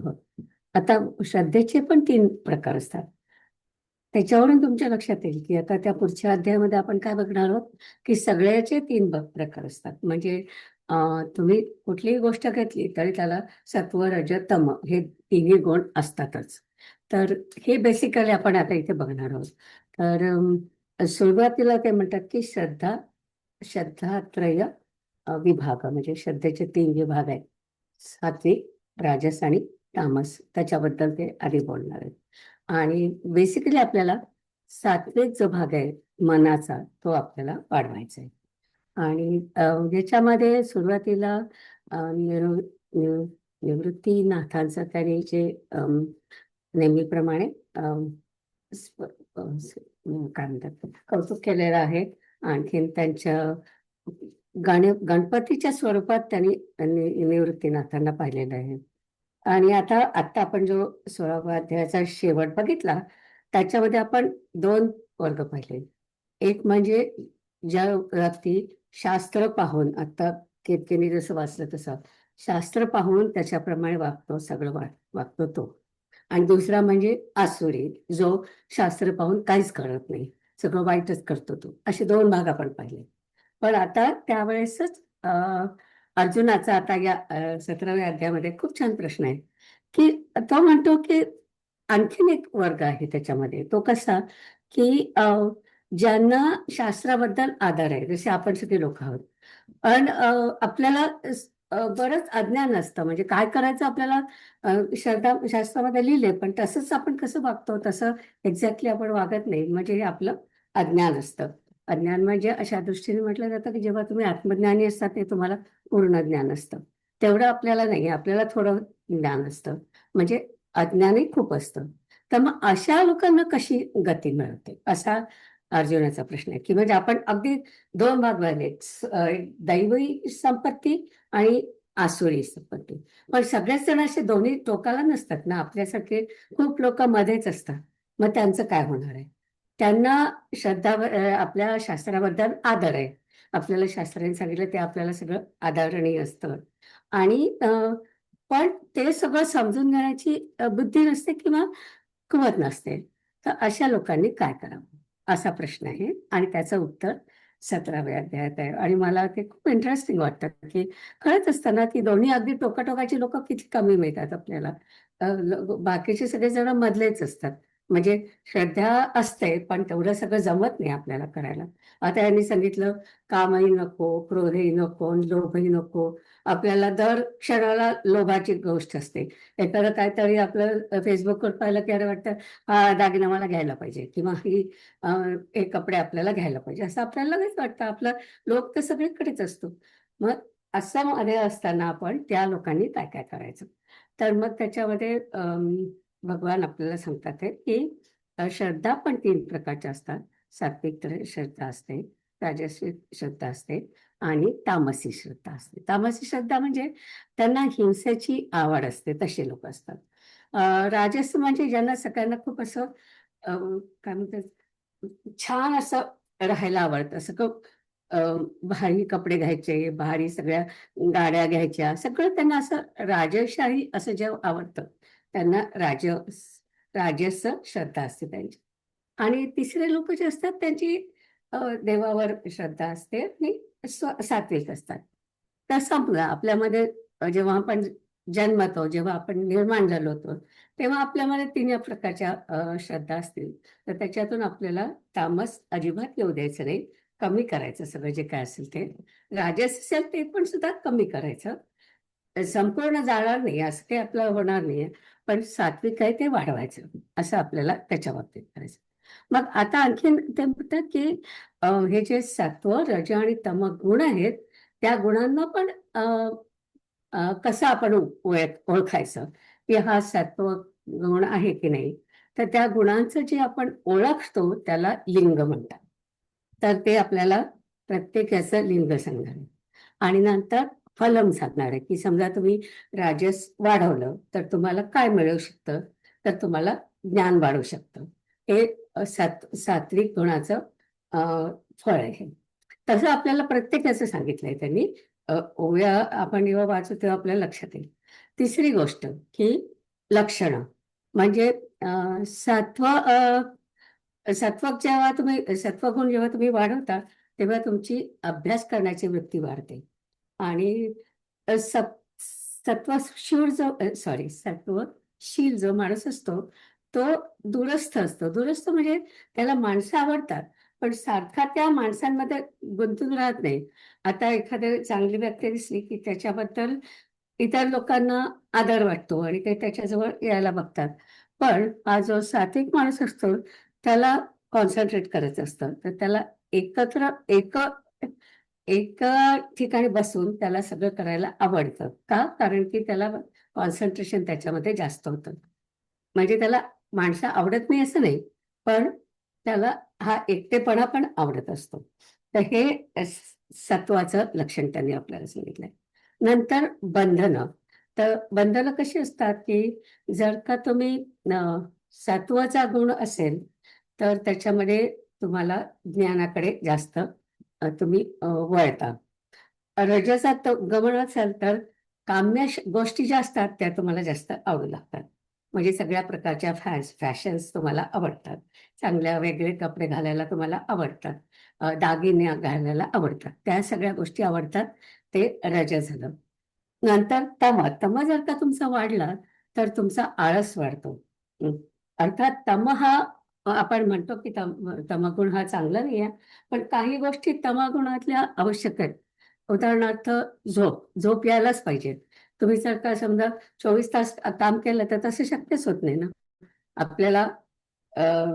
आता श्रद्धेचे पण 3 प्रकार असतात. त्याच्यावरून तुमच्या लक्षात येईल की आता त्या पुढच्या अध्यायामध्ये आपण काय बघणार आहोत की सगळ्याचे 3 प्रकार असतात. म्हणजे तुम्ही कुठलीही गोष्ट घेतली तरी त्याला सत्व रज तम हे 3 गुण असतातच. तर हे बेसिकली आपण आता इथे बघणार आहोत. तर सुरुवातीला ते म्हणतात की श्रद्धात्रय विभाग, म्हणजे श्रद्धेचे 3 विभाग आहेत, सात्विक, राजस आणि तामस. त्याच्याबद्दल ते आधी बोलणार आहेत. आणि बेसिकली आपल्याला सात्विक जो भाग आहे मनाचा तो आपल्याला वाढवायचा आहे. आणि याच्यामध्ये सुरुवातीला निवृत्तीनाथांचं त्यांनी जे नेहमीप्रमाणे काय म्हणतात कौतुक केलेलं आहे. आणखीन त्यांच्या गणपतीच्या स्वरूपात त्यांनी निवृत्तीनाथांना पाहिलेलं आहे. आणि आता आपण जो 16वा अध्यायाचा शेवट बघितला त्याच्यामध्ये आपण 2 वर्ग पाहिले. एक म्हणजे ज्या व्यक्ती शास्त्र पाहून, आता केतकीने जसं वाचलं तसं शास्त्र पाहून त्याच्याप्रमाणे वागतो, सगळं वागतो तो. आणि दुसरा म्हणजे आसुरी, जो शास्त्र पाहून काहीच करत नाही, सगळं वाईटच करतो तो. असे 2 भाग आपण पाहिले. पण आता त्यावेळेसच अर्जुनाचा आता या 17व्या अध्यायामध्ये खूप छान प्रश्न आहे की तो म्हणतो की आणखीन एक वर्ग आहे त्याच्यामध्ये. तो कसा की ज्यांना शास्त्राबद्दल आदर आहे, जसे आपण सगळे लोक आहोत, पण आपल्याला बरंच अज्ञान असतं. म्हणजे काय करायचं आपल्याला शास्त्रामध्ये लिहिले, पण तसंच आपण कसं वागतो तसं एक्झॅक्टली आपण वागत नाही. म्हणजे हे आपलं अज्ञान असतं. अज्ञान म्हणजे अशा दृष्टीने म्हटलं जातं की जेव्हा तुम्ही आत्मज्ञानी असता ते तुम्हाला पूर्ण ज्ञान असतं. तेवढं आपल्याला नाही, आपल्याला थोडं ज्ञान असतं, म्हणजे अज्ञानही खूप असतं. तर मग अशा लोकांना कशी गती मिळते असा अर्जुनाचा प्रश्न आहे. की म्हणजे आपण अगदी 2 भाग झाले, दैवी संपत्ती आणि आसुरी संपत्ती. पण सगळेच जण असे दोन्ही टोकाला नसतात ना, आपल्यासारखे खूप लोक मध्येच असतात. मग त्यांचं काय होणार आहे? त्यांना आपल्या शास्त्राबद्दल आदर आहे, आपल्याला शास्त्राने सांगितलं ते आपल्याला सगळं आदरणीय असतं. आणि पण ते सगळं समजून घेण्याची बुद्धी नसते किंवा कुवत नसते. तर अशा लोकांनी काय करावं असा प्रश्न आहे. आणि त्याचं उत्तर 17व्या अध्यायात आहे. आणि मला ते खूप इंटरेस्टिंग वाटतं की कळत असताना की दोन्ही अगदी टोकाटोकाची लोक किती कमी मिळतात आपल्याला. बाकीचे सगळेजण मधलेच असतात. म्हणजे श्रद्धा असते पण तेवढं सगळं जमत नाही आपल्याला करायला. आता यांनी सांगितलं कामही नको, क्रोधही नको, लोभही नको. आपल्याला दर क्षणाला लोभाची गोष्ट असते. एखादं काहीतरी आपलं फेसबुकवर पाहिलं की अरे वाटतं हा दागिना मला घ्यायला पाहिजे किंवा हे कपडे आपल्याला घ्यायला पाहिजे असं आपल्याला लगेच वाटतं. आपला लोक तर सगळीकडेच असतो. मग असं मध्ये असताना आपण त्या लोकांनी काय काय करायचं. तर मग त्याच्यामध्ये भगवान आपल्याला सांगतात आहे की श्रद्धा पण 3 प्रकारच्या असतात. सात्विक श्रद्धा असते, राजसिक श्रद्धा असते आणि तामसी श्रद्धा असते. तामसी श्रद्धा म्हणजे त्यांना हिंसेची आवड असते, तसे लोक असतात. राजस म्हणजे ज्यांना सगळ्यांना खूप असं काय म्हणतात छान असं राहायला आवडतं, सगळं भारी कपडे घ्यायचे, भारी सगळ्या गाड्या घ्यायच्या, सगळं त्यांना असं राजशाही असं जे आवडतं, त्यांना राजस श्रद्धा असते त्यांची. आणि तिसरे लोक जे असतात त्यांची देवावर श्रद्धा असते आणि सात्विक असतात. तर संपलं आपल्यामध्ये. जेव्हा आपण जन्मतो, जेव्हा आपण निर्माण झालो होतो, तेव्हा आपल्यामध्ये तिन्ही प्रकारच्या श्रद्धा असतील. तर त्याच्यातून आपल्याला तामस अजिबात येऊ द्यायचं नाही, कमी करायचं सगळं जे काय असेल ते. राजस असेल ते पण सुद्धा कमी करायचं. संपूर्ण जाणार नाही असं काही आपल्याला होणार नाहीये, पण सात्विक आहे ते वाढवायचं, असं आपल्याला त्याच्या बाबतीत करायचं. मग आता आणखीन ते म्हणतात की हे जे सत्व, रज आणि तम गुण आहेत, त्या गुणांना पण कसं आपण ओळखायचं की हा सत्व गुण आहे की नाही. तर त्या गुणांचं जे आपण ओळखतो त्याला लिंग म्हणतात. तर ते आपल्याला प्रत्येकाचं लिंग सांगणार आहे. आणि नंतर फलम सांगणार आहे की समजा तुम्ही राजस वाढवलं तर तुम्हाला काय मिळू शकतं, तर तुम्हाला ज्ञान वाढू शकतं. हे सात्विक गुणाचं फळ आहे. तसं आपल्याला प्रत्येकाचं सांगितलंय त्यांनी. ओव्या आपण जेव्हा वाचू तेव्हा आपल्याला लक्षात येईल. तिसरी गोष्ट की लक्षणं म्हणजे सत्वगुण जेव्हा तुम्ही वाढवता तेव्हा तुमची अभ्यास करण्याची वृत्ती वाढते. आणि सत्वशील जो माणूस असतो तो दूरस्थ असतो. दूरस्थ म्हणजे त्याला माणसं आवडतात, पण सारखा त्या माणसांमध्ये गुंतून राहत नाही. आता एखादी चांगली व्यक्ती दिसली की त्याच्याबद्दल इतर लोकांना आदर वाटतो आणि ते त्याच्याजवळ यायला बघतात. पण हा जो सात्विक माणूस असतो त्याला कॉन्सन्ट्रेट करायचं असतं. तर त्याला एकत्र एका ठिकाणी बसून त्याला सगळं करायला आवडतं. का? कारण की त्याला कॉन्सन्ट्रेशन त्याच्यामध्ये जास्त होतं. म्हणजे त्याला माणसं आवडत नाही असं नाही, पण त्याला हा एकटेपणा पण आवडत असतो. तर हे सत्वाचं लक्षण त्यांनी आपल्याला सांगितलंय. नंतर बंधनं. तर बंधनं कशी असतात की जर का तुम्ही सत्वाचा गुण असेल तर त्याच्यामध्ये तुम्हाला ज्ञानाकडे जास्त तुम्ही वळता. रजसा गमन असेल तर काम्य गोष्टी ज्या असतात त्या तुम्हाला जास्त आवडू लागतात. म्हणजे सगळ्या प्रकारच्या फॅशन्स तुम्हाला आवडतात. चांगल्या वेगळे कपडे घालायला तुम्हाला आवडतात. दागिने घालायला आवडतात. त्या सगळ्या गोष्टी आवडतात. ते रज झालं. नंतर तम जर का तुमचा वाढला तर तुमचा आळस वाढतो. अर्थात तम हा आपण म्हणतो की तमगुण हा चांगला नाही आहे, पण काही गोष्टी तमगुणातल्या आवश्यक आहेत. उदाहरणार्थ झोप यायलाच पाहिजे. तुम्ही जर का समजा 24 तास काम केलं तर तसं शक्यच होत नाही ना. आपल्याला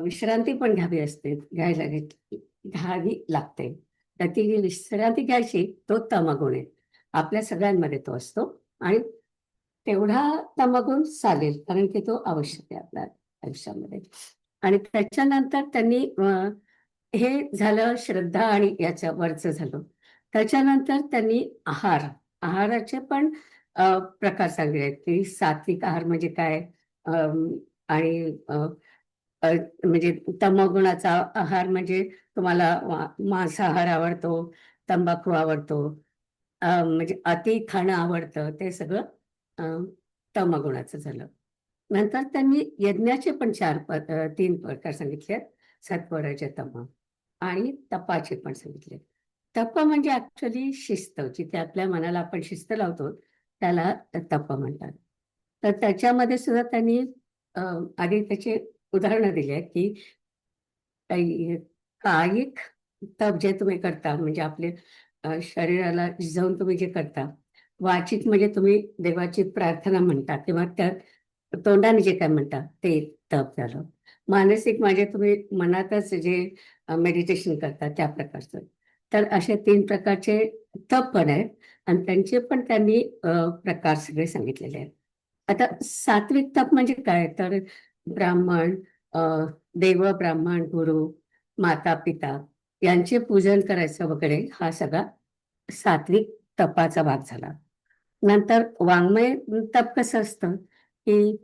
विश्रांती पण घ्यावी लागते. तर ती विश्रांती घ्यायची, तो तमगुण आहे. आपल्या सगळ्यांमध्ये तो असतो आणि तेवढा तमगुण चालेल, कारण की तो आवश्यक आहे आपल्या आयुष्यामध्ये. आणि त्याच्यानंतर त्यांनी हे झालं श्रद्धा आणि याच्या वरचं झालं. त्याच्यानंतर त्यांनी आहाराचे पण प्रकार सांगितले आहेत की सात्विक आहार म्हणजे काय, आणि म्हणजे तमोगुणाचा आहार म्हणजे तुम्हाला मांसाहार आवडतो, तंबाखू आवडतो, म्हणजे अति खाणं आवडतं, ते सगळं तमगुणाचं झालं. नंतर त्यांनी यज्ञाचे पण 3 प्रकार सांगितले, सत्व, रज, तम. आणि तपाचे पण सांगितले. तप म्हणजे ऍक्च्युअली शिस्त, जिथे आपल्या मनाला आपण शिस्त लावतो त्याला तप म्हणतात. तर त्याच्यामध्ये सुद्धा त्यांनी आधी त्याचे उदाहरणं दिली आहेत की कायिक तप जे तुम्ही करता म्हणजे आपले शरीराला झिजवून तुम्ही जे करता. वाचिक म्हणजे तुम्ही देवाची प्रार्थना म्हणता किंवा त्या तोंडाने जे काय म्हणता ते तप झालं. मानसिक म्हणजे तुम्ही मनातच जे मेडिटेशन करता त्या प्रकारचं. तर असे 3 प्रकारचे तप पण आहेत आणि त्यांचे पण त्यांनी प्रकार सगळे सांगितलेले आहेत. आता सात्विक तप म्हणजे काय, तर ब्राह्मण, देव, ब्राह्मण, गुरु, माता, पिता यांचे पूजन करायचं वगैरे, हा सगळा सात्विक तपाचा भाग झाला. नंतर वाङ्मय तप कसं असतं की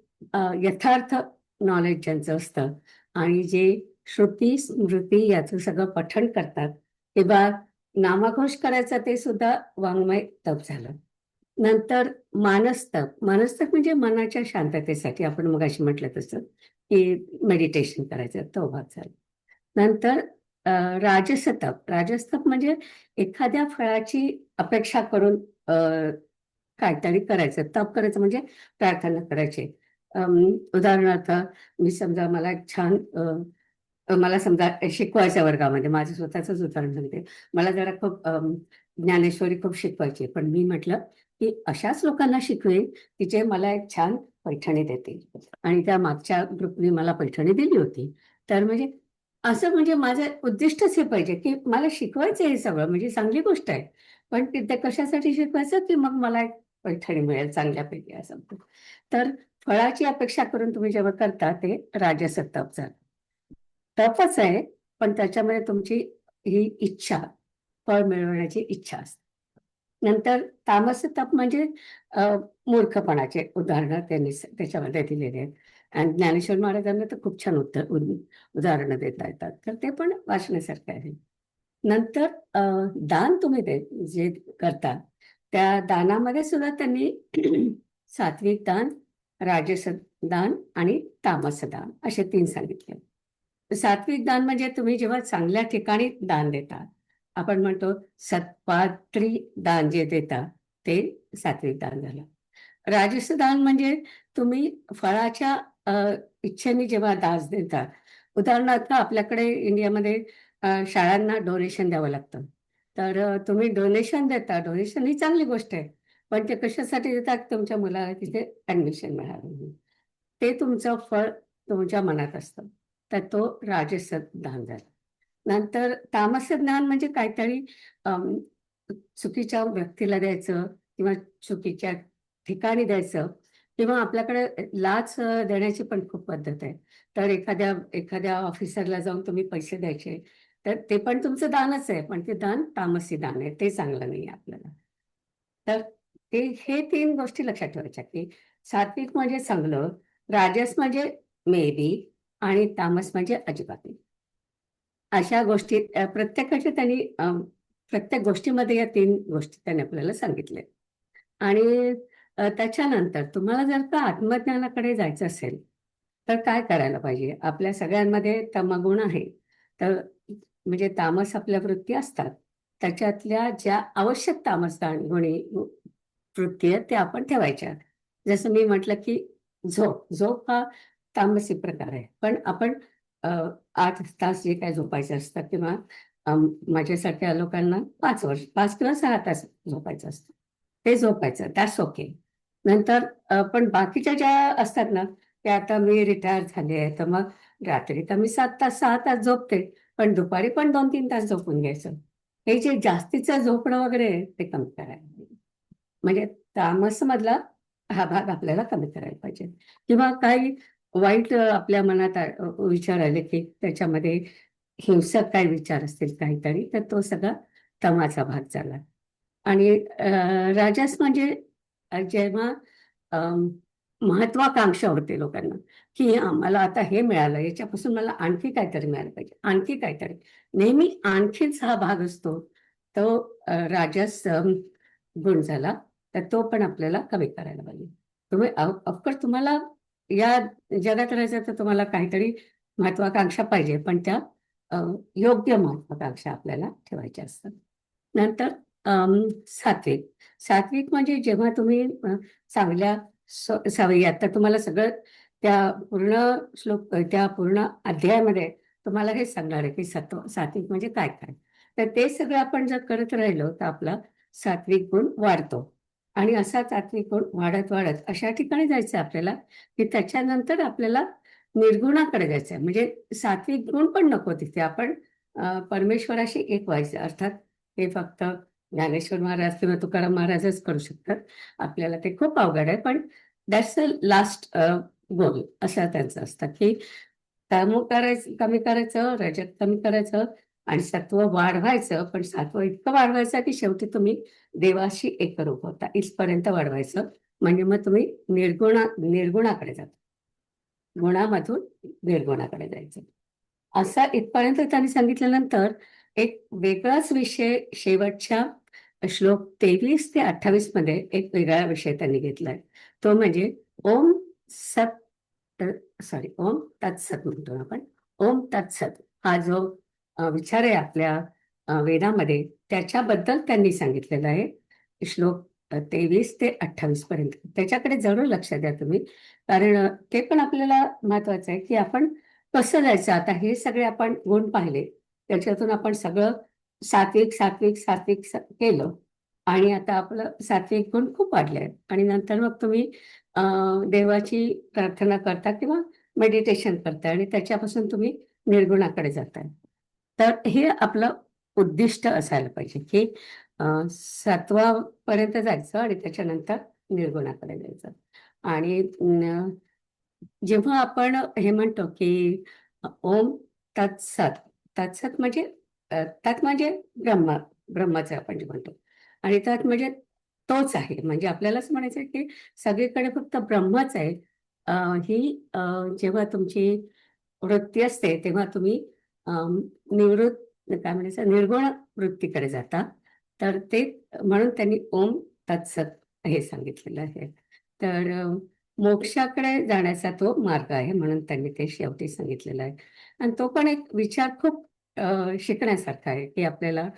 यथार्थ नॉलेज ज्यांचं असतं आणि जे श्रुती स्मृती याचं सगळं पठण करतात किंवा नामघोष करायचा ते सुद्धा वाङ्मय तप झालं. नंतर मानसतप. मानसतप म्हणजे मनाच्या शांततेसाठी आपण मगाशी म्हटलं तसं की मेडिटेशन करायचं, तो भाग झाला. नंतर राजसतप. राजसतप म्हणजे एखाद्या फळाची अपेक्षा करून काहीतरी करायचं. तप करायचं म्हणजे प्रार्थना करायची. उदाहरणार्थ मी समजा मला एक छान मला समजा शिकवायच्या वर्गामध्ये माझं स्वतःचंच उदाहरण सांगते. मला जरा खूप ज्ञानेश्वरी खूप शिकवायची, पण मी म्हटलं की अशाच लोकांना शिकवेन की जे मला एक छान पैठणी देतील. आणि त्या मागच्या ग्रुपने मला पैठणी दिली होती. तर म्हणजे असं म्हणजे माझं उद्दिष्टच हे पाहिजे की मला शिकवायचं हे सगळं, म्हणजे चांगली गोष्ट आहे. पण ते कशासाठी शिकवायचं की मग मला एक पैठणी मिळेल चांगल्यापैकी असं. तर फळाची अपेक्षा करून तुम्ही जेव्हा करता ते राजस तप झालं. तपच आहे, पण त्याच्यामध्ये तुमची ही इच्छा, फळ मिळवण्याची इच्छा असते. नंतर तामस तप म्हणजे मूर्खपणाचे उदाहरणं त्यांनी त्याच्यामध्ये दिलेले आहेत. आणि ज्ञानेश्वर महाराजांना तर खूप छान उदाहरणं देता येतात, तर ते पण वाचण्यासारखं आहे. नंतर दान तुम्ही जे करता त्या दानामध्ये सुद्धा त्यांनी सात्विक दान, राजस दान आणि तामस दान असे 3 सांगितले. सात्विक दान म्हणजे तुम्ही जेव्हा चांगल्या ठिकाणी दान देता, आपण म्हणतो सत्पात्री दान जे देता ते सात्विक दान झालं. राजस दान म्हणजे तुम्ही फळाच्या इच्छेने जेव्हा दास देता. उदाहरणार्थ आपल्याकडे इंडियामध्ये शाळांना डोनेशन द्यावं लागतं. तर तुम्ही डोनेशन देता. डोनेशन ही चांगली गोष्ट आहे. पण ते कशासाठी देतात? तुमच्या मुलाला तिथे ॲडमिशन मिळावं म्हणून. ते तुमचं फळ तुमच्या मनात असतं. तर तो राजस दान झालं. नंतर तामस ज्ञान म्हणजे काहीतरी अम, चुकीच्या व्यक्तीला द्यायचं किंवा चुकीच्या ठिकाणी द्यायचं किंवा आपल्याकडे लाच देण्याची पण खूप पद्धत आहे. तर एखाद्या ऑफिसरला जाऊन तुम्ही पैसे द्यायचे, तर ते पण तुमचं दानच आहे, पण ते दान तामसी दान आहे, ते चांगलं नाही आपल्याला. तर हे 3 गोष्टी लक्षात ठेवायच्या की सात्विक म्हणजे चांगलं, राजस म्हणजे मे बी आणि तामस म्हणजे अजिबात नाही. अशा गोष्टी प्रत्येकाच्या त्यांनी प्रत्येक गोष्टीमध्ये या 3 गोष्टी त्यांनी आपल्याला सांगितल्या. आणि त्याच्यानंतर तुम्हाला जर का आत्मज्ञानाकडे जायचं असेल, तर काय करायला पाहिजे? आपल्या सगळ्यांमध्ये तमगुण आहे. तर म्हणजे तामस आपल्या वृत्ती असतात. त्याच्यातल्या ज्या आवश्यक तामस गुणी वृत्ती आहेत त्या आपण ठेवायच्या. जसं मी म्हटलं की झोप हा तामसी प्रकार आहे. पण आपण 8 तास जे काही झोपायचं असतं किंवा माझ्यासारख्या लोकांना 5 किंवा 6 तास झोपायचं असतं. ते झोपायचं, दॅट्स ओके. नंतर पण बाकीच्या ज्या असतात ना, ते आता मी रिटायर झाले आहे, तर मग रात्री तर मी 7 तास, 6 तास झोपते, पण दुपारी पण 2-3 तास झोपून घ्यायचं. हे जे जास्तीचं झोपणं वगैरे आहे, ते कमी करायला पाहिजे. म्हणजे तामसमधला हा भाग आपल्याला कमी करायला पाहिजे. किंवा काही वाईट आपल्या मनात विचार आले, की त्याच्यामध्ये हिंसक काही विचार असतील काहीतरी, तर तो सगळा तमाचा भाग झाला. आणि राजस म्हणजे जेव्हा महत्वाकांक्षा होते लोकांना, की मला आता हे मिळालं, याच्यापासून मला आणखी काहीतरी मिळालं पाहिजे, आणखी काहीतरी. नेहमी आणखीच हा भाग असतो. तो राजस गुण झाला. तर तो पण आपल्याला कमी करायला पाहिजे. तुम्ही ऑफकोर्स तुम्हाला या जगात राहायचं तर तुम्हाला काहीतरी महत्वाकांक्षा पाहिजे, पण त्या योग्य महत्वाकांक्षा आपल्याला ठेवायच्या असतात. नंतर सात्विक. सात्विक म्हणजे जेव्हा तुम्ही चांगल्या सवयी, आता तुम्हाला सगळं त्या पूर्ण अध्यायामध्ये तुम्हाला हे सांगणार आहे की सात्विक म्हणजे काय काय. तर ते सगळं आपण जर करत राहिलो तर आपला सात्विक गुण वाढतो. आणि असा सात्विक गुण वाढत वाढत अशा ठिकाणी जायचं आपल्याला की त्याच्यानंतर आपल्याला निर्गुणाकडे जायचं आहे. म्हणजे सात्विक गुण पण नको तिथे, आपण परमेश्वराशी एक व्हायचं. अर्थात हे फक्त ज्ञानेश्वर महाराज किंवा तुकाराम महाराजच करू शकतात. आपल्याला ते खूप अवघड आहे, पण दॅट्स अ लास्ट गोल असं त्यांचं असतं की कमी करायचं, रजत कमी करायचं आणि सत्व वाढवायचं. पण सत्व इतकं वाढवायचं की शेवटी तुम्ही देवाशी एकरूप होता इथपर्यंत वाढवायचं. म्हणजे मग तुम्ही निर्गुणाकडे जाता, गुणामधून निर्गुणाकडे जायचं. असं इथपर्यंत त्यांनी सांगितल्यानंतर एक वेगळाच विषय शेवटच्या श्लोक 23 ते 28 मध्ये एक वेगळा विषय त्यांनी घेतलाय. तो म्हणजे ओम सत ओम तत्सत म्हणतो आपण. ओम तत्सत हा जो विचार आहे आपल्या वेदामध्ये, त्याच्याबद्दल त्यांनी सांगितलेलं आहे. श्लोक 23 ते 28 पर्यंत. त्याच्याकडे जरूर लक्ष द्या तुम्ही, कारण ते पण आपल्याला महत्वाचं आहे की आपण कसं जायचं. आता हे सगळे आपण गुण पाहिले, त्याच्यातून आपण सगळं सात्विक सात्विक सात्विक केलं आणि आता आपलं सात्विक गुण खूप वाढले आहेत. आणि नंतर मग तुम्ही देवाची प्रार्थना करता किंवा मेडिटेशन करताय आणि त्याच्यापासून तुम्ही निर्गुणाकडे जाताय. तर हे आपलं उद्दिष्ट असायला पाहिजे की सत्वापर्यंत जायचं आणि त्याच्यानंतर निर्गुणाकडे जायचं. आणि जेव्हा आपण हे म्हणतो की ओम तत्सत, तत्सत म्हणजे तत् म्हणजे ब्रह्माचं आपण जे म्हणतो, आणि तत् म्हणजे तोच आहे. म्हणजे आपल्यालाच म्हणायचं आहे की सगळीकडे फक्त ब्रह्मच आहे. ही जेव्हा तुमची वृत्ती असते तेव्हा तुम्ही निवृत्त काय म्हणायचं निर्गुण वृत्तीकडे जाता. तर ते म्हणून त्यांनी ओम तत्सत हे सांगितलेलं आहे. तर मोक्षाकडे जाण्याचा तो मार्ग आहे म्हणून त्यांनी ते शेवटी सांगितलेलं आहे. आणि तो पण एक विचार खूप शिकण्यासारखा आहे की आपल्याला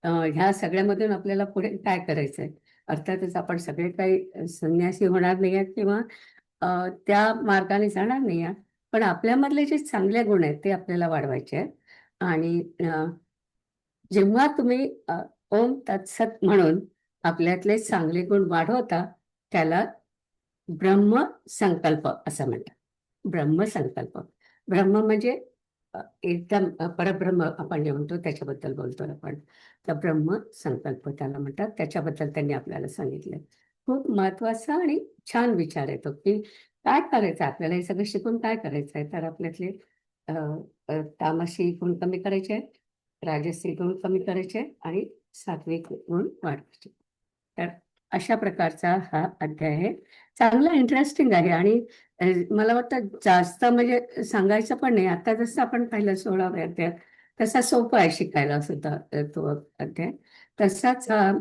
ह्या सगळ्यामधून आपल्याला पुढे काय करायचं आहे. अर्थातच आपण सगळे काही संन्यासी होणार नाही आहेत किंवा त्या मार्गाने जाणार नाही आहात, पण आपल्यामधले जे चांगले गुण आहेत ते आपल्याला वाढवायचे आहेत. आणि जेव्हा तुम्ही ओम तत्सत म्हणून आपल्यातले चांगले गुण वाढवता, त्याला ब्रह्मसंकल्प असं म्हणतात. ब्रह्मसंकल्प. ब्रह्म म्हणजे एकदम परब्रह्म आपण जे म्हणतो त्याच्याबद्दल बोलतोय आपण. तर ब्रह्मसंकल्प त्याला म्हणतात. त्याच्याबद्दल त्यांनी आपल्याला सांगितलंय. खूप महत्वाचा आणि छान विचार येतो की काय करायचं आपल्याला, हे सगळं शिकून काय करायचं आहे. तर आपल्यातले अ, तामसी गुण कमी करायचे आहेत, राजसी गुण कमी करायचे आहेत आणि सात्विक गुण वाढवायचे. तर अशा प्रकारचा हा अध्याय आहे. चांगला इंटरेस्टिंग आहे आणि मला वाटतं जास्त म्हणजे सांगायचं पण नाही. आता जसं आपण पाहिलं 16व्या अध्याय, तसा सोपा आहे शिकायला सुद्धा तो अध्याय. तसाच हा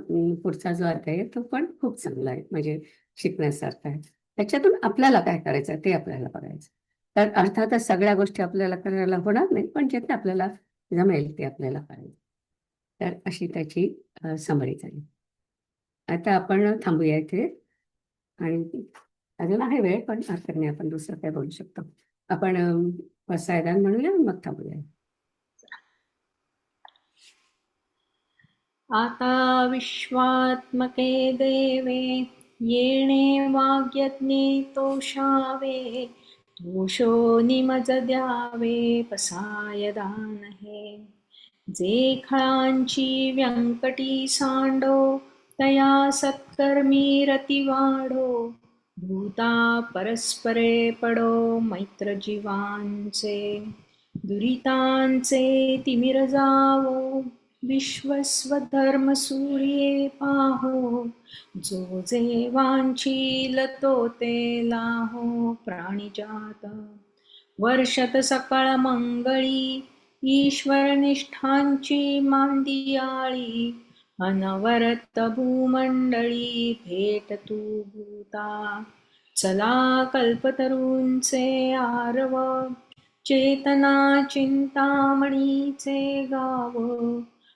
पुढचा जो अध्याय आहे तो पण खूप चांगला आहे, म्हणजे शिकण्यासारखा आहे. त्याच्यातून आपल्याला काय करायचं ते आपल्याला बघायचं. तर अर्थातच सगळ्या गोष्टी आपल्याला करायला होणार नाही, पण जे आपल्याला जमेल ते आपल्याला करायचं. तर अशी त्याची समरी झाली. आता आपण थांबूया इथे आणि अजून आहे वेळ, पण हरकत नाही, आपण दुसरं काय बोलू शकतो. आपण वसायदान म्हणूया, मग थांबूया. आता विश्वात्मके देवे येणे वाग्यज्ञे तोषावे दोषो निमज द्यावे पसायदान हे जे खळांची व्यंकटी सांडो तया सत्कर्मी रती वाढो भूता परस्परे पडो मैत्र जीवांचे दुरितांचे तिमिर जावो विश्वस्वधर्म सूर्ये पाहो जो जे वांछील तो ते लाहो प्राणिजात वर्षत सकळ मंगळी ईश्वर निष्ठांची मांदियाळी अनवरत भूमंडळी भेट तू भूता चला कल्पतरूंचे आरव चेतना चिंतामणीचे गाव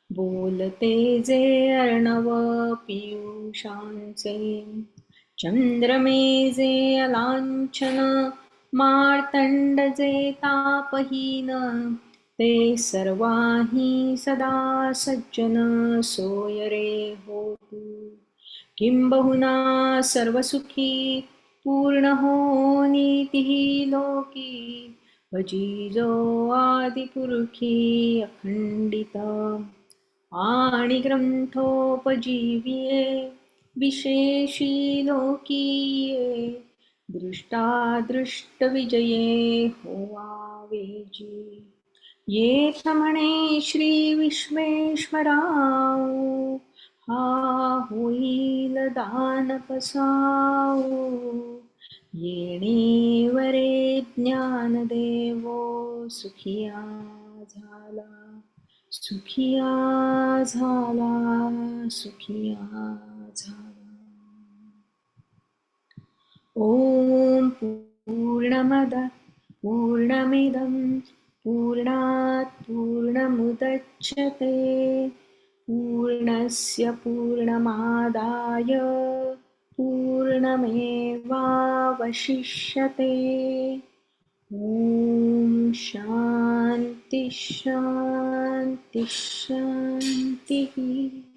बोलते जे अर्णव पियुषांचे चंद्रमे जे अलांछन मार्तंड जे तापहीन ते सर्वाही सदा सज्जन सोय रे होतु किंबहुना सर्वसुखी पूर्ण हो नीती लोकी भजी जो आदिपुरुषी अखंडित आणि ग्रंथोपजीविये विशेषी लोकीये दृष्टादृष्टविजये होवावेजी येथ म्हणे श्री विश्वेश्वराव हा होईल दान पसाव येणे वरे ज्ञानदेवो सुखिया झाला सुखिया झाला, सुखिया झाला. ॐ पूर्णमद पूर्णमिदं पूर्णात् पूर्णमुदच्यते पूर्णस्य पूर्णमादाय पूर्णमेवावशिष्यते. ॐ शान्ति शान्ति शान्तिः.